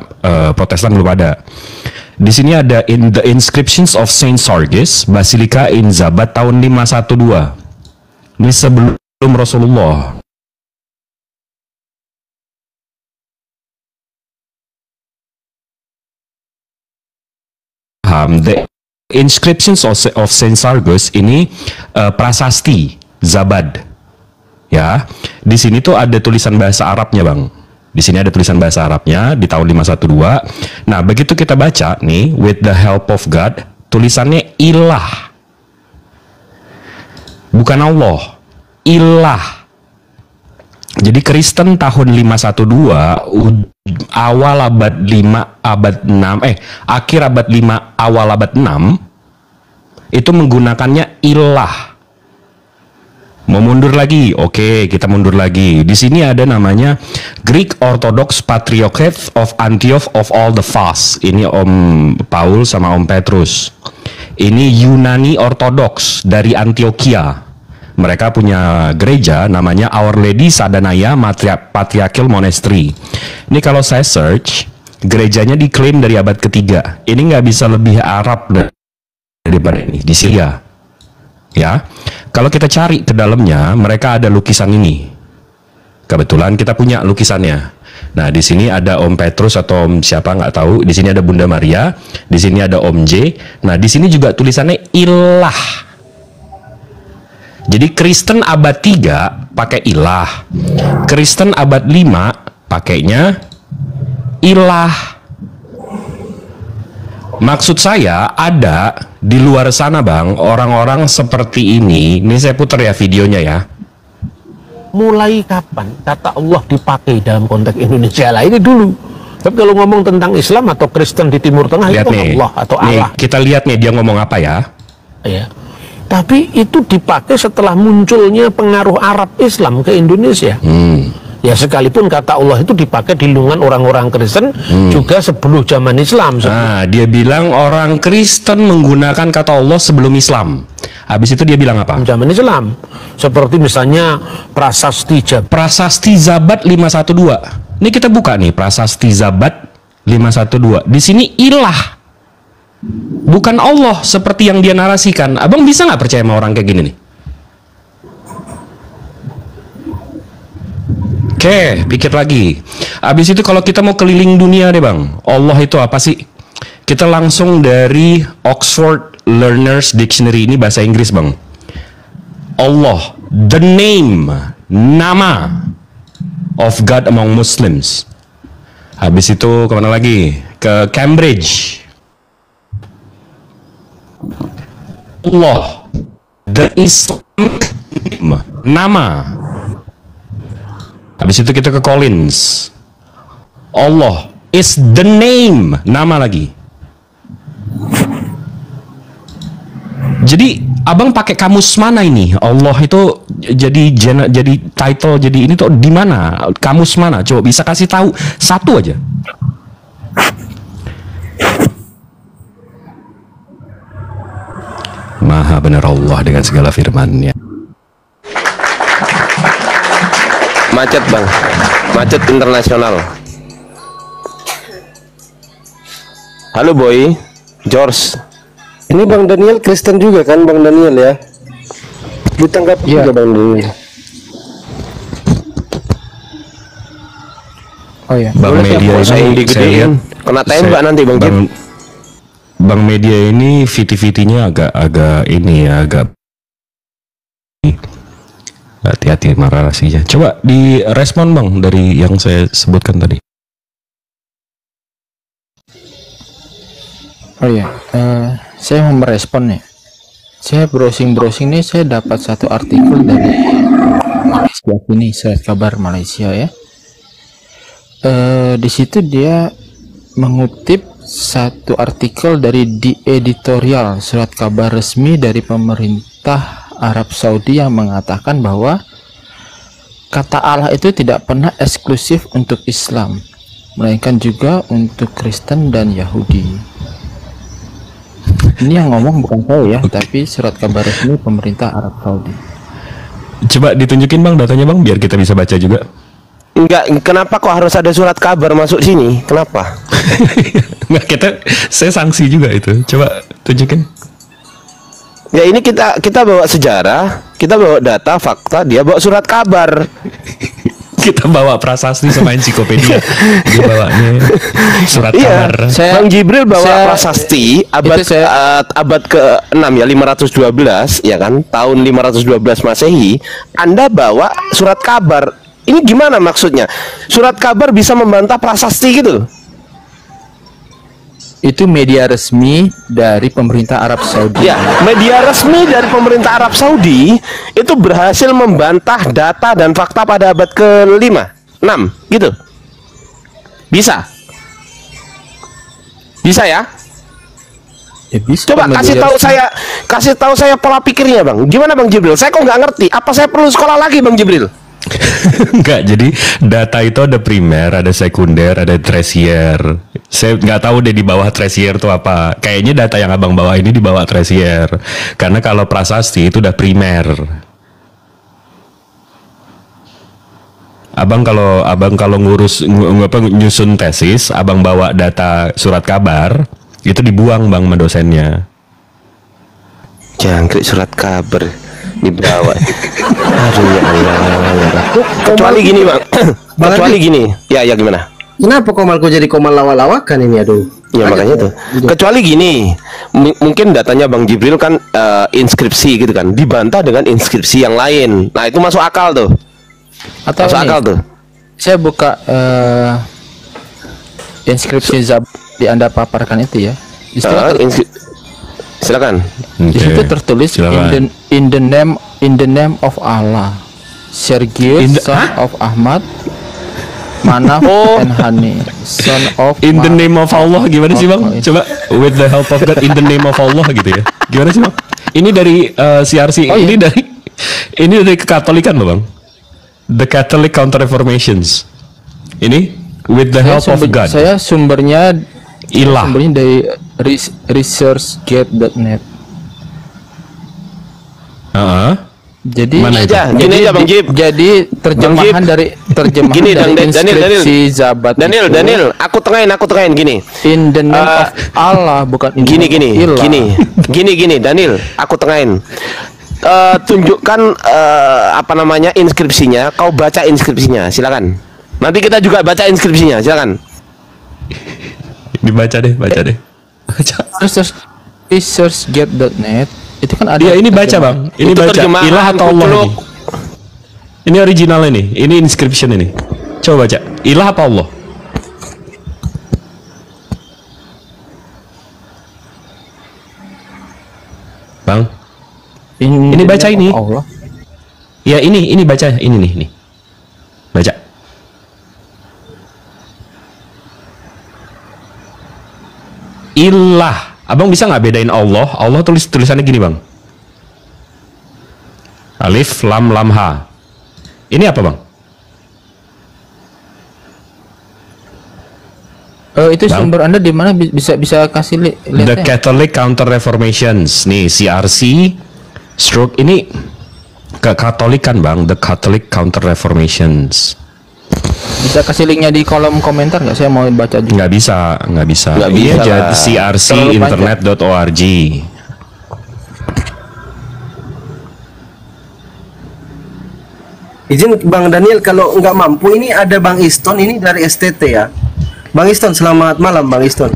Protestan belum ada. Di sini ada in the inscriptions of Saint Sargis, Basilica in Zabat tahun 512. Ini sebelum Rasulullah. The inscriptions of Saint Sargus ini prasasti Zabad. Ya, di sini tuh ada tulisan bahasa Arabnya, Bang. Di sini ada tulisan bahasa Arabnya di tahun 512. Nah, begitu kita baca nih, with the help of God, tulisannya ilah. Bukan Allah, ilah. Jadi Kristen tahun 512 awal abad 5 abad 6 akhir abad 5 awal abad 6 itu menggunakannya ilah. Mau mundur lagi? Oke, kita mundur lagi. Di sini ada namanya Greek Orthodox Patriarchate of Antioch of all the Fasts. Ini Om Paul sama Om Petrus. Ini Yunani Orthodox dari Antioquia. Mereka punya gereja namanya Our Lady Sadanaya Patriarchal Monastery. Ini kalau saya search, gerejanya diklaim dari abad ketiga. Ini nggak bisa lebih Arab daripada ini di Syria. Ya, kalau kita cari ke dalamnya, mereka ada lukisan ini. Kebetulan kita punya lukisannya. Nah, di sini ada Om Petrus atau Om siapa nggak tahu. Di sini ada Bunda Maria. Di sini ada Om J. Nah, di sini juga tulisannya ilah. Jadi Kristen abad 3 pakai ilah. Kristen abad 5 pakainya ilah. Maksud saya ada di luar sana bang, orang-orang seperti ini saya putar ya videonya ya. Mulai kapan kata Allah dipakai dalam konteks Indonesia lah ini dulu. Tapi kalau ngomong tentang Islam atau Kristen di Timur Tengah Lihat itu nih, Allah atau nih, Allah. kita lihat nih dia ngomong apa ya. Ya. Tapi itu dipakai setelah munculnya pengaruh Arab Islam ke Indonesia. Ya sekalipun kata Allah itu dipakai di lingkungan orang-orang Kristen juga sebelum zaman Islam. Nah, dia bilang orang Kristen menggunakan kata Allah sebelum Islam. Habis itu dia bilang apa? Zaman Islam. Seperti misalnya Prasasti Jabat. Prasasti Zabat 512. Ini kita buka nih Prasasti Zabat 512. Di sini ilah. Bukan Allah seperti yang dia narasikan. Abang bisa nggak percaya sama orang kayak gini nih? Oke, pikir lagi. Abis itu kalau kita mau keliling dunia deh bang, Allah itu apa sih? Kita langsung dari Oxford Learners Dictionary, ini bahasa Inggris bang. Allah, the name, nama of God among Muslims. Habis itu kemana lagi? Ke Cambridge. Allah, the Islamic name, nama. Habis itu kita ke Collins. Allah is the name, nama lagi. Jadi abang pakai kamus mana ini? Allah itu jadi title, jadi ini tuh di mana? Kamus mana? Coba bisa kasih tahu satu aja. Maha benar Allah dengan segala firman-Nya. Macet bang, macet internasional. Halo boy, George. Ini Bang Daniel Kristen juga kan Bang Daniel ya? Ditangkap juga Bang Daniel. Oh ya. Bang Media ini saya lihat kena tembak nanti Bang Jim. Bang Media ini VT-VT-nya agak ini ya, agak hati-hati narasinya. Coba direspon bang dari yang saya sebutkan tadi. Oh ya, saya mau merespon ya. Saya browsing nih, saya dapat satu artikel dari Malaysia ini, Surat Kabar Malaysia ya. Di situ dia mengutip satu artikel dari di editorial Surat Kabar resmi dari pemerintah Arab Saudi yang mengatakan bahwa kata Allah itu tidak pernah eksklusif untuk Islam, melainkan juga untuk Kristen dan Yahudi. Ini yang ngomong bukan saya ya, tapi surat kabar resmi pemerintah Arab Saudi. Coba ditunjukin bang datanya bang, biar kita bisa baca juga. Enggak, kenapa kok harus ada surat kabar masuk sini? Kenapa? Enggak, saya sanksi juga itu. Coba tunjukin. Ya ini kita bawa sejarah, kita bawa data, fakta, dia bawa surat kabar. Kita bawa prasasti sama ensiklopedia. Dia bawanya surat Iya, kabar. Bang Jibril bawa prasasti abad ke-6 ya, 512 ya kan, tahun 512 Masehi. Anda bawa surat kabar. Ini gimana maksudnya? Surat kabar bisa membantah prasasti gitu? Itu media resmi dari pemerintah Arab Saudi. Ya, media resmi dari pemerintah Arab Saudi itu berhasil membantah data dan fakta pada abad ke-5, 6 gitu. Bisa. Bisa ya? Ya, bisa. Coba media kasih tahu saya pola pikirnya, Bang. Gimana Bang Jibril? Saya kok nggak ngerti. Apa saya perlu sekolah lagi, Bang Jibril? Enggak, jadi data itu ada primer, ada sekunder, ada tersier. Saya nggak tahu deh di bawah tersier itu apa. Kayaknya data yang abang bawa ini di bawah tersier. Karena kalau prasasti itu udah primer. Abang kalau nyusun tesis, abang bawa data surat kabar, itu dibuang bang sama dosennya. Jangkrik surat kabar dibawa. Aduh ya Allah. Kecuali gini bang. Kecuali gini. Ya gimana? Kenapa komalku jadi komal lawak-lawakan ini, aduh? Ya makanya tuh. Kecuali gini, mungkin datanya Bang Jibril kan inskripsi gitu kan, dibantah dengan inskripsi yang lain. Nah itu masuk akal tuh. Atau masuk ini, akal tuh. Saya buka inskripsi Zabur di Anda paparkan itu ya. Silakan. Di situ tertulis in the name of Allah, Sergius son of Ahmad, Manaf and Hani, son of In the name of Allah, gimana sih bang? Coba with the help of God, in the name of Allah gitu ya. Gimana sih bang? Ini dari CRC. Oh, iya? Ini dari Kekatolikan loh bang. The Catholic Counter Reformations. Ini with the help of God. Saya sumbernya Ilah. Sumbernya dari researchgate.net. Jadi mana aja? Gini aja Bang Jib. Jadi terjemahan dari gini, dari inskripsi Zabat. Daniel, aku tengahin gini. In the name of Allah, bukan in gini, Ilah. Gini, Daniel, aku tengahin. Tunjukkan apa namanya inskripsinya. Kau baca inskripsinya, silakan. Nanti kita juga baca inskripsinya, silakan. Dibaca deh. Researchgate.net itu kan ada. Iya, ini baca bang. Ini itu baca. Ilah atau Allah ini? Ini original ini. Ini inscription ini. Coba baca. Ilah apa Allah? Bang. Ini baca ini. Allah. Ya ini baca. Ini nih. Baca. Ilah. Abang bisa nggak bedain Allah? Allah tulisannya gini bang. Alif lam ha. Ini apa bang? Itu bang? sumber Anda di mana bisa kasih lihat. The Catholic Counter Reformations. Nih CRC stroke ini kekatolikan bang. The Catholic Counter Reformations. Bisa kasih linknya di kolom komentar nggak? Saya mau baca juga. Nggak bisa. Ini aja crcinternet.org. Izin Bang Daniel, kalau nggak mampu ini ada Bang Iston ini dari STT ya. Bang Iston, selamat malam Bang Iston.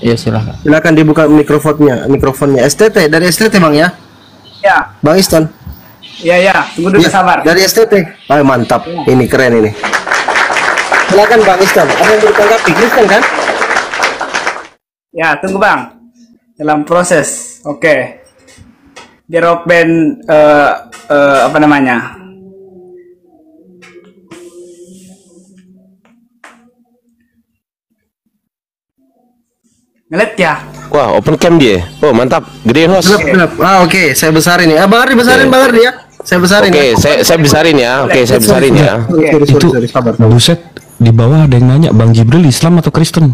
Iya silakan. Silakan dibuka mikrofonnya. STT dari STT Bang ya. Ya. Bang Iston. Ya, tunggu dulu sabar. Dari STT. Mantap. Ini keren ini. Silakan Bang Iston. Ada yang ditanggapi Kristen kan? Ya, tunggu Bang. Dalam proses. Oke. Biar open apa namanya? Ngeliat ya? Wah, open cam dia. Oh, mantap. Gedein host. Oke. Saya besarin ya. Bang Ardi besarin Bang Ardi ya. Saya besarin. Oke, saya besarin ya. Oke, saya besarin ya. Itu buset, di bawah ada yang nanya Bang Jibril Islam atau Kristen?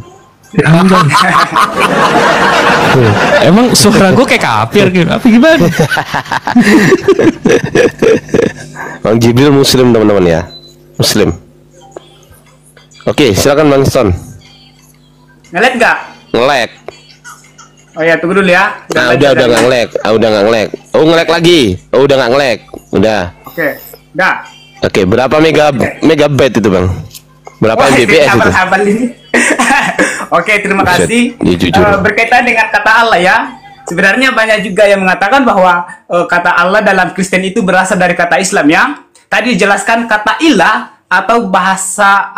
Emang suara gue kayak kafir gitu. Apa gimana? Bang Jibril Muslim teman-teman ya. Muslim. Oke, silakan Bang Ston. Ngeliat nggak? Ngelek. Oh ya, tunggu dulu ya. Udah nggak ngelek. Udah nggak ngelek. Oh, ngelek lagi. Oh, udah nggak ngelek. Udah. Oke, udah. Oke, berapa megabyte itu Bang? Berapa Mbps itu? Oke, terima kasih. Berkaitan dengan kata Allah ya. Sebenarnya banyak juga yang mengatakan bahwa kata Allah dalam Kristen itu berasal dari kata Islam ya. Tadi dijelaskan kata ilah atau bahasa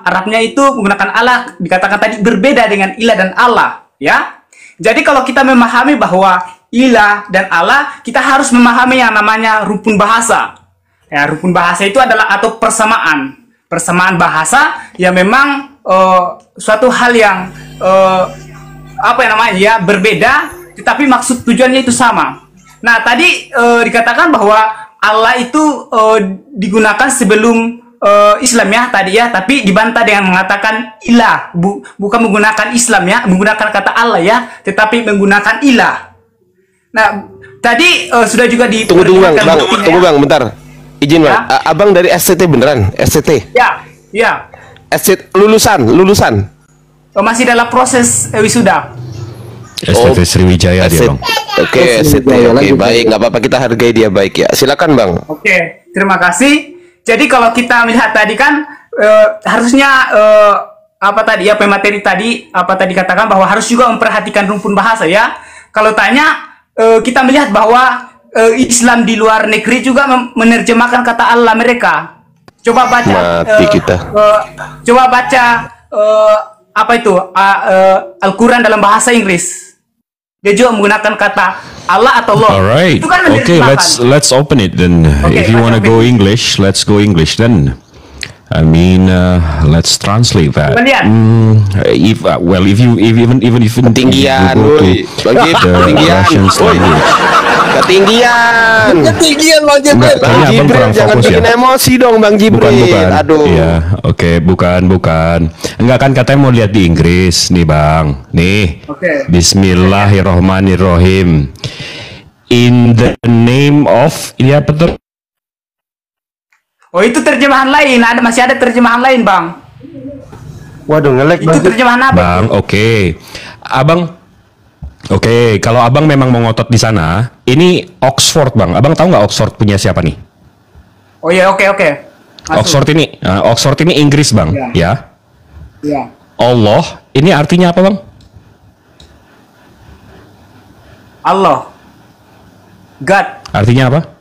Arabnya itu menggunakan Allah, dikatakan tadi berbeda dengan ilah dan Allah, ya. Jadi kalau kita memahami bahwa ilah dan Allah, kita harus memahami yang namanya rukun bahasa. Ya, rukun bahasa itu adalah atau persamaan bahasa yang memang suatu hal yang berbeda, tetapi maksud tujuannya itu sama. Nah, tadi dikatakan bahwa Allah itu digunakan sebelum Islam ya tadi ya, tapi dibantah dengan mengatakan ilah, bukan menggunakan Islam ya, menggunakan kata Allah ya, tetapi menggunakan ilah. Nah, tadi sudah juga tunggu bang, bentar, izin bang, ya? Abang dari STT beneran, STT? Ya. STT lulusan? Masih dalam proses wisuda. STT Sriwijaya dia bang. Oke, STT, oke, baik, nggak apa-apa, kita hargai dia, baik ya. Silakan bang. Oke, terima kasih. Jadi kalau kita melihat tadi kan harusnya pemateri tadi katakan bahwa harus juga memperhatikan rumpun bahasa ya. Kalau tanya kita melihat bahwa Islam di luar negeri juga menerjemahkan kata Allah mereka. Coba baca Al-Quran dalam bahasa Inggris. Dia juga menggunakan kata Allah atau Lord. Alright. Itu kan Okay, let's open it then. If you want to go English, let's go English then. I mean, let's translate that. If even if ketinggian, Bang Jibril. Bang Jibril jangan bikin emosi dong Bang Jibril. Bukan. Aduh. Iya, oke, bukan. Enggak kan katanya mau lihat di Inggris nih Bang. Nih. Bismillahirrahmanirrahim. In the name of, ini apa tuh? Oh, itu terjemahan lain. Masih ada terjemahan lain, Bang. Waduh, ngelek. Itu terjemahan apa? Bang, oke. Kalau Abang memang mau ngotot di sana, ini Oxford, Bang. Abang tahu nggak Oxford punya siapa nih? Oh iya, oke. Oxford ini Inggris, Bang. Ya. Allah, ini artinya apa, Bang? Allah. God. Artinya apa?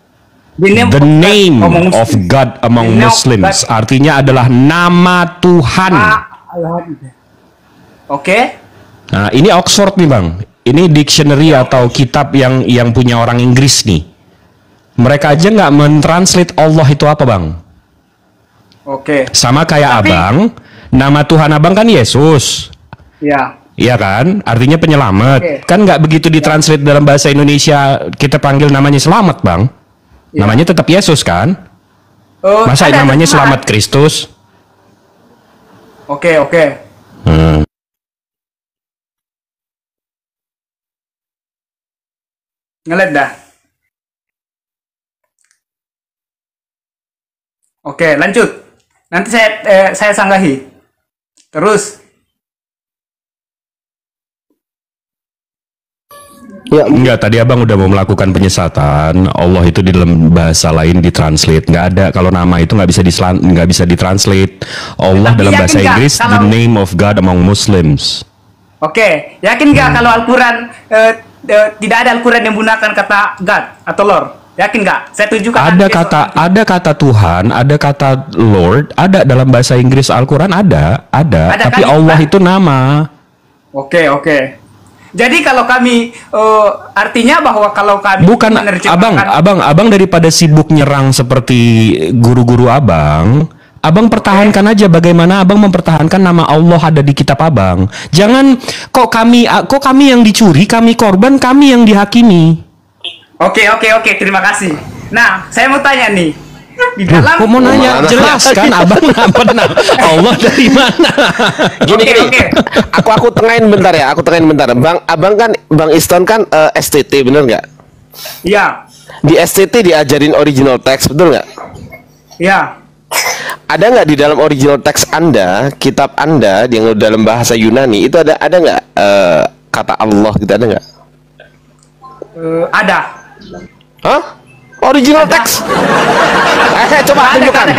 The name of God among Muslims. Artinya adalah nama Tuhan. Oke. Nah, ini Oxford nih, Bang. Ini dictionary atau kitab yang punya orang Inggris nih. Mereka aja nggak mentranslate Allah itu apa, Bang. Oke. Sama kayak Abang, nama Tuhan Abang kan Yesus. Iya. Iya kan? Artinya penyelamat. Kan nggak begitu ditranslate dalam bahasa Indonesia kita panggil namanya selamat, Bang. Namanya tetap Yesus kan? Masa namanya Selamat Kristus? Oke. Ngelet dah. Oke, lanjut. Nanti saya sanggahi. Terus. Ya, enggak, tadi Abang udah mau melakukan penyesatan. Allah itu di dalam bahasa lain ditranslate. Nggak ada, kalau nama itu nggak bisa ditranslate. Allah dalam bahasa Inggris, the name of God among Muslims. Oke, yakin nggak kalau Al-Quran tidak ada Al-Quran yang menggunakan kata God atau Lord? Yakin nggak? Saya tunjukkan. Ada kata Tuhan, ada kata Lord, ada dalam bahasa Inggris Al-Quran ada. Tapi Allah itu nama. Oke. Jadi kalau kami artinya bahwa kalau kami bukan abang daripada sibuk nyerang seperti guru-guru abang pertahankan aja bagaimana abang mempertahankan nama Allah ada di kitab abang. Jangan kok kami yang dicuri, kami korban, kami yang dihakimi. Oke, terima kasih. Nah, saya mau tanya nih. Di dalam mau nanya jelaskan abang Allah dari mana? Gini. Aku tengahin bentar ya. Bang, abang kan Bang Iston kan STT bener nggak? Iya. Di STT diajarin original text betul nggak? Iya. Ada nggak di dalam original text Anda, kitab Anda yang dalam bahasa Yunani itu ada nggak kata Allah gitu, ada nggak? Ada. Hah? Original text? Coba tunjukkan.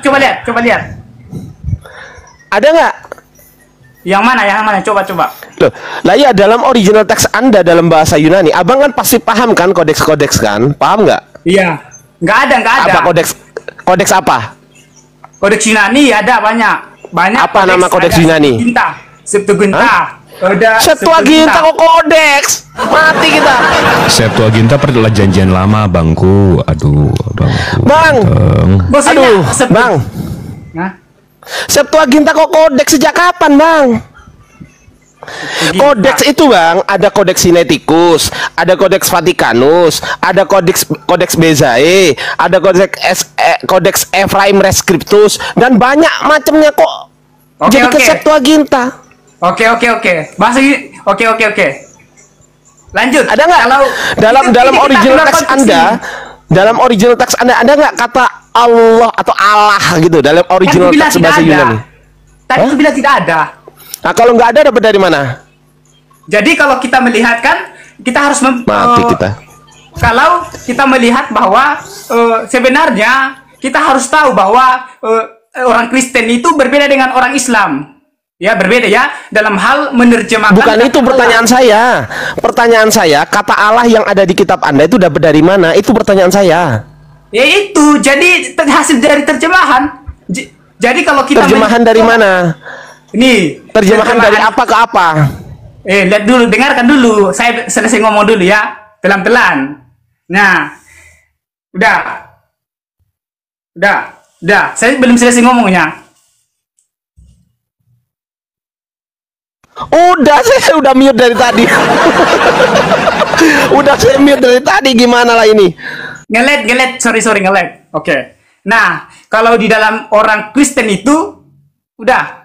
Coba lihat. Ada nggak? Yang mana? Coba. Loh, lah ya dalam original text Anda dalam bahasa Yunani, abang kan pasti paham kan kodeks kan? Paham nggak? Iya. Nggak ada. Apa kodeks apa? Kodeks Yunani ada banyak. Apa nama kodeks ada Yunani? Septuaginta. Ada Septuaginta kok kodeks? Mati kita. Septuaginta perjanjian lama, bangku. Aduh, bangku. Bang. Maksudnya, Aduh, Bang. Hah? Septuaginta kok kodeks sejak kapan, Bang? Kodeks itu, Bang, ada kodeks Sinaiticus, ada kodeks Vaticanus, ada kodeks Bezae, ada kodeks Ephraim Rescriptus, dan banyak macamnya kok. Jadi ke Septuaginta. Oke. Bahasa ini. Oke. Lanjut. Ada nggak? Kalau dalam original teks Anda, dalam original teks Anda ada nggak kata Allah atau Allah gitu dalam original teks bahasa Yunani? Tadi aku bilang tidak ada. Nah, kalau nggak ada dapat dari mana? Jadi kalau kita melihat kan, kita harus mati kita. Kalau kita melihat bahwa sebenarnya kita harus tahu bahwa orang Kristen itu berbeda dengan orang Islam. Ya, berbeda ya dalam hal menerjemahkan. Bukan itu pertanyaan saya. Pertanyaan saya, kata Allah yang ada di kitab Anda itu dapat dari mana? Itu pertanyaan saya. Ya itu, jadi hasil dari terjemahan. Jadi kalau kita terjemahan dari mana? Ini terjemahan dari apa ke apa? Lihat dulu, dengarkan dulu. Saya selesai ngomong dulu ya, pelan-pelan. Nah, udah. Saya belum selesai ngomongnya. Saya udah mute dari tadi. Udah saya mute dari tadi, gimana lah ini? Ngelet, sorry ngelet. Oke. Nah, kalau di dalam orang Kristen itu udah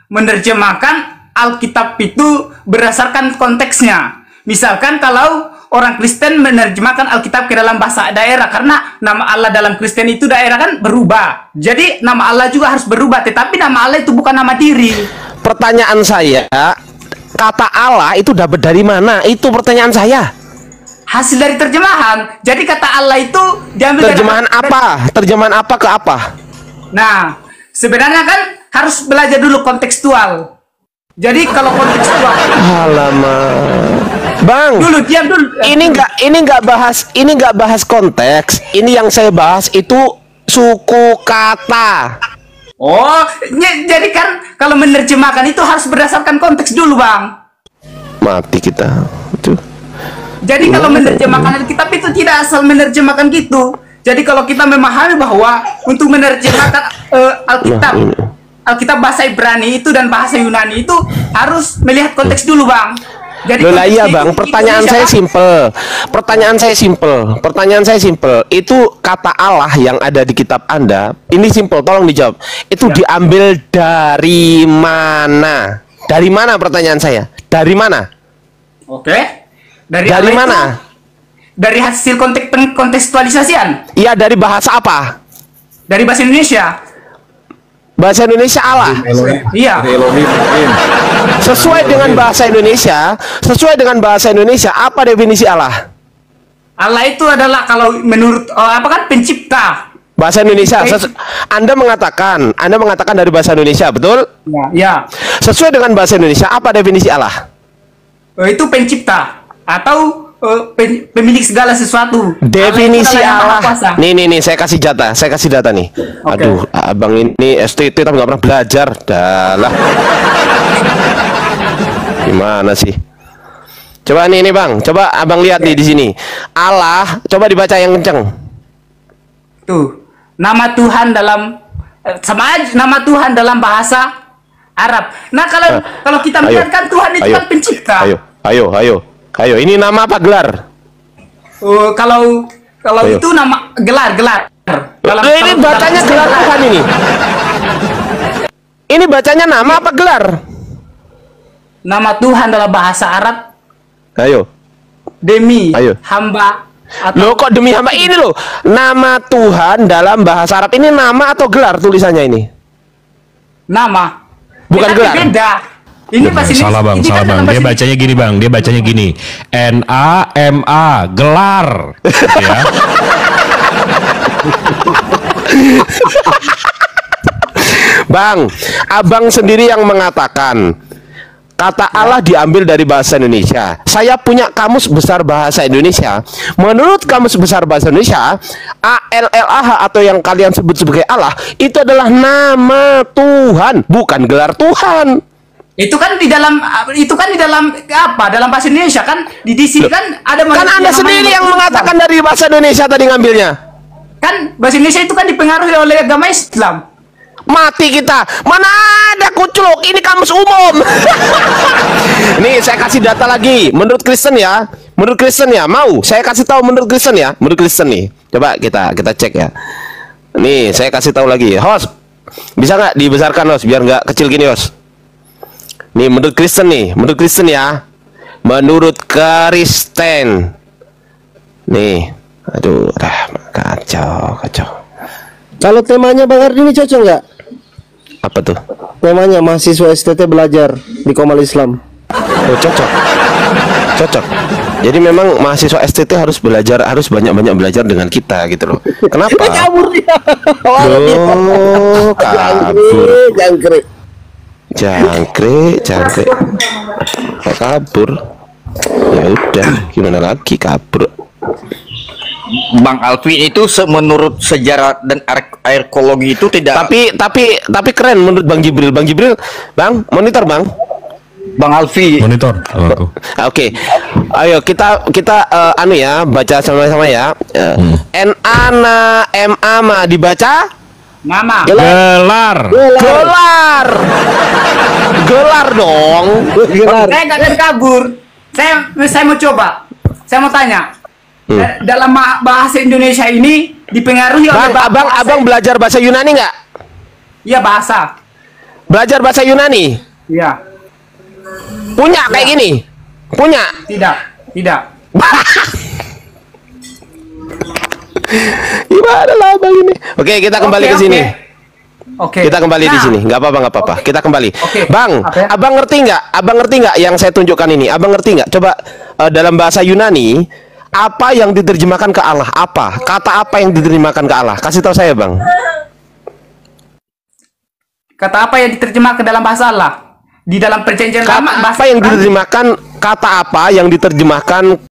menerjemahkan Alkitab itu berdasarkan konteksnya. Misalkan kalau orang Kristen menerjemahkan Alkitab ke dalam bahasa daerah, karena nama Allah dalam Kristen itu daerah kan berubah. Jadi nama Allah juga harus berubah, tetapi nama Allah itu bukan nama diri. Pertanyaan saya, kata Allah itu dapat dari mana? Itu pertanyaan saya. Hasil dari terjemahan. Jadi kata Allah itu diambil terjemahan dari apa? Terjemahan apa ke apa? Nah, sebenarnya kan harus belajar dulu kontekstual. Jadi kalau kontekstual. Alamak. Bang, diam dulu. Ini nggak bahas konteks. Ini yang saya bahas itu suku kata. Oh, jadi kan kalau menerjemahkan itu harus berdasarkan konteks dulu, Bang. Mati kita. Itu. Jadi kalau menerjemahkan Alkitab itu tidak asal menerjemahkan gitu. Jadi kalau kita memahami bahwa untuk menerjemahkan Alkitab bahasa Ibrani itu dan bahasa Yunani itu harus melihat konteks dulu, Bang. Jadi iya, Bang, pertanyaan saya simpel. Pertanyaan saya simpel. Itu kata Allah yang ada di kitab Anda, ini simpel, tolong dijawab. Itu diambil dari mana? Dari mana pertanyaan saya? Dari mana? Oke. Dari mana? Dari hasil kontekstualisasian. Iya, dari bahasa apa? Dari bahasa Indonesia. Bahasa Indonesia Allah. Iya. Sesuai dengan bahasa Indonesia, apa definisi Allah? Allah itu adalah kalau menurut pencipta. Bahasa Indonesia. Anda mengatakan dari bahasa Indonesia, betul? Ya. Sesuai dengan bahasa Indonesia, apa definisi Allah? Itu pencipta atau pemilik segala sesuatu. Definisi Allah. Nih, saya kasih data nih. Okay. Aduh, abang ini STT tapi nggak pernah belajar. Dalah. Gimana sih? Coba nih Bang, coba abang lihat nih di sini. Allah, coba dibaca yang kenceng. Tuh, nama Tuhan dalam sama aja nama Tuhan dalam bahasa Arab. Nah, kalau kita melihat kan Tuhan itu kan pencipta. Ayo, ini nama apa gelar? Kalau itu nama gelar. Ini bacanya gelar Tuhan ini. Ini bacanya nama apa gelar? Nama Tuhan dalam bahasa Arab. Ayo. Demi hamba. Loh, kok demi hamba ini loh? Nama Tuhan dalam bahasa Arab ini nama atau gelar tulisannya ini? Nama. Bukan gelar. Beda. Ini salah bang. Dia bacanya gini. NAMA gelar. Gitu ya. Bang, abang sendiri yang mengatakan kata Allah diambil dari bahasa Indonesia. Saya punya kamus besar bahasa Indonesia. Menurut kamus besar bahasa Indonesia, ALLAH atau yang kalian sebut sebagai Allah itu adalah nama Tuhan, bukan gelar Tuhan. Itu kan di dalam apa? Dalam bahasa Indonesia kan di sini kan ada Kan Anda sendiri yang mengatakan dari bahasa Indonesia tadi ngambilnya. Kan bahasa Indonesia itu kan dipengaruhi oleh agama Islam. Mati kita. Mana ada kucluk? Ini kamus umum. Nih, saya kasih data lagi. Menurut Kristen ya. Menurut Kristen ya. Mau? Saya kasih tahu menurut Kristen ya. Menurut Kristen nih. Coba kita cek ya. Nih, saya kasih tahu lagi. Host, bisa nggak dibesarkan host biar nggak kecil gini host. Nih, menurut Kristen nih. Menurut Kristen ya. Menurut Kristen. Nih. Aduh, kacau. Kalau temanya Bang Ardi ini cocok nggak? Apa tuh? Temanya mahasiswa STT belajar di Komal Islam. Oh, cocok. Jadi memang mahasiswa STT harus banyak-banyak belajar dengan kita gitu loh. Kenapa? Kabur dia. Oh, kabur. Jangkrik. Kabur. Ya udah, gimana lagi kabur. Bang Alfi itu menurut sejarah dan arkeologi itu tidak. Tapi keren menurut Bang Jibril. Bang, monitor Bang. Bang Alfi. Monitor. Oke. Ayo kita anu ya, baca sama-sama ya. NA dibaca Nama. Gelar dong. Saya nggak akan kabur. Saya mau coba. Saya mau tanya. Dalam bahasa Indonesia ini dipengaruhi oleh Abang belajar bahasa Yunani nggak? Iya, bahasa. Belajar bahasa Yunani? Iya. Punya kayak gini? Punya? Tidak. Gimana lah Bang ini? Oke, kita kembali ke sini. Oke. Kita kembali di sini. Nggak apa-apa. Kita kembali. Bang, Abang ngerti nggak yang saya tunjukkan ini? Abang ngerti nggak? Coba dalam bahasa Yunani, apa yang diterjemahkan ke Allah? Kata apa yang diterjemahkan ke Allah? Kasih tahu saya, Bang. Kata apa yang diterjemahkan ke dalam bahasa Allah? Di dalam perjanjian lama, Kata apa yang diterjemahkan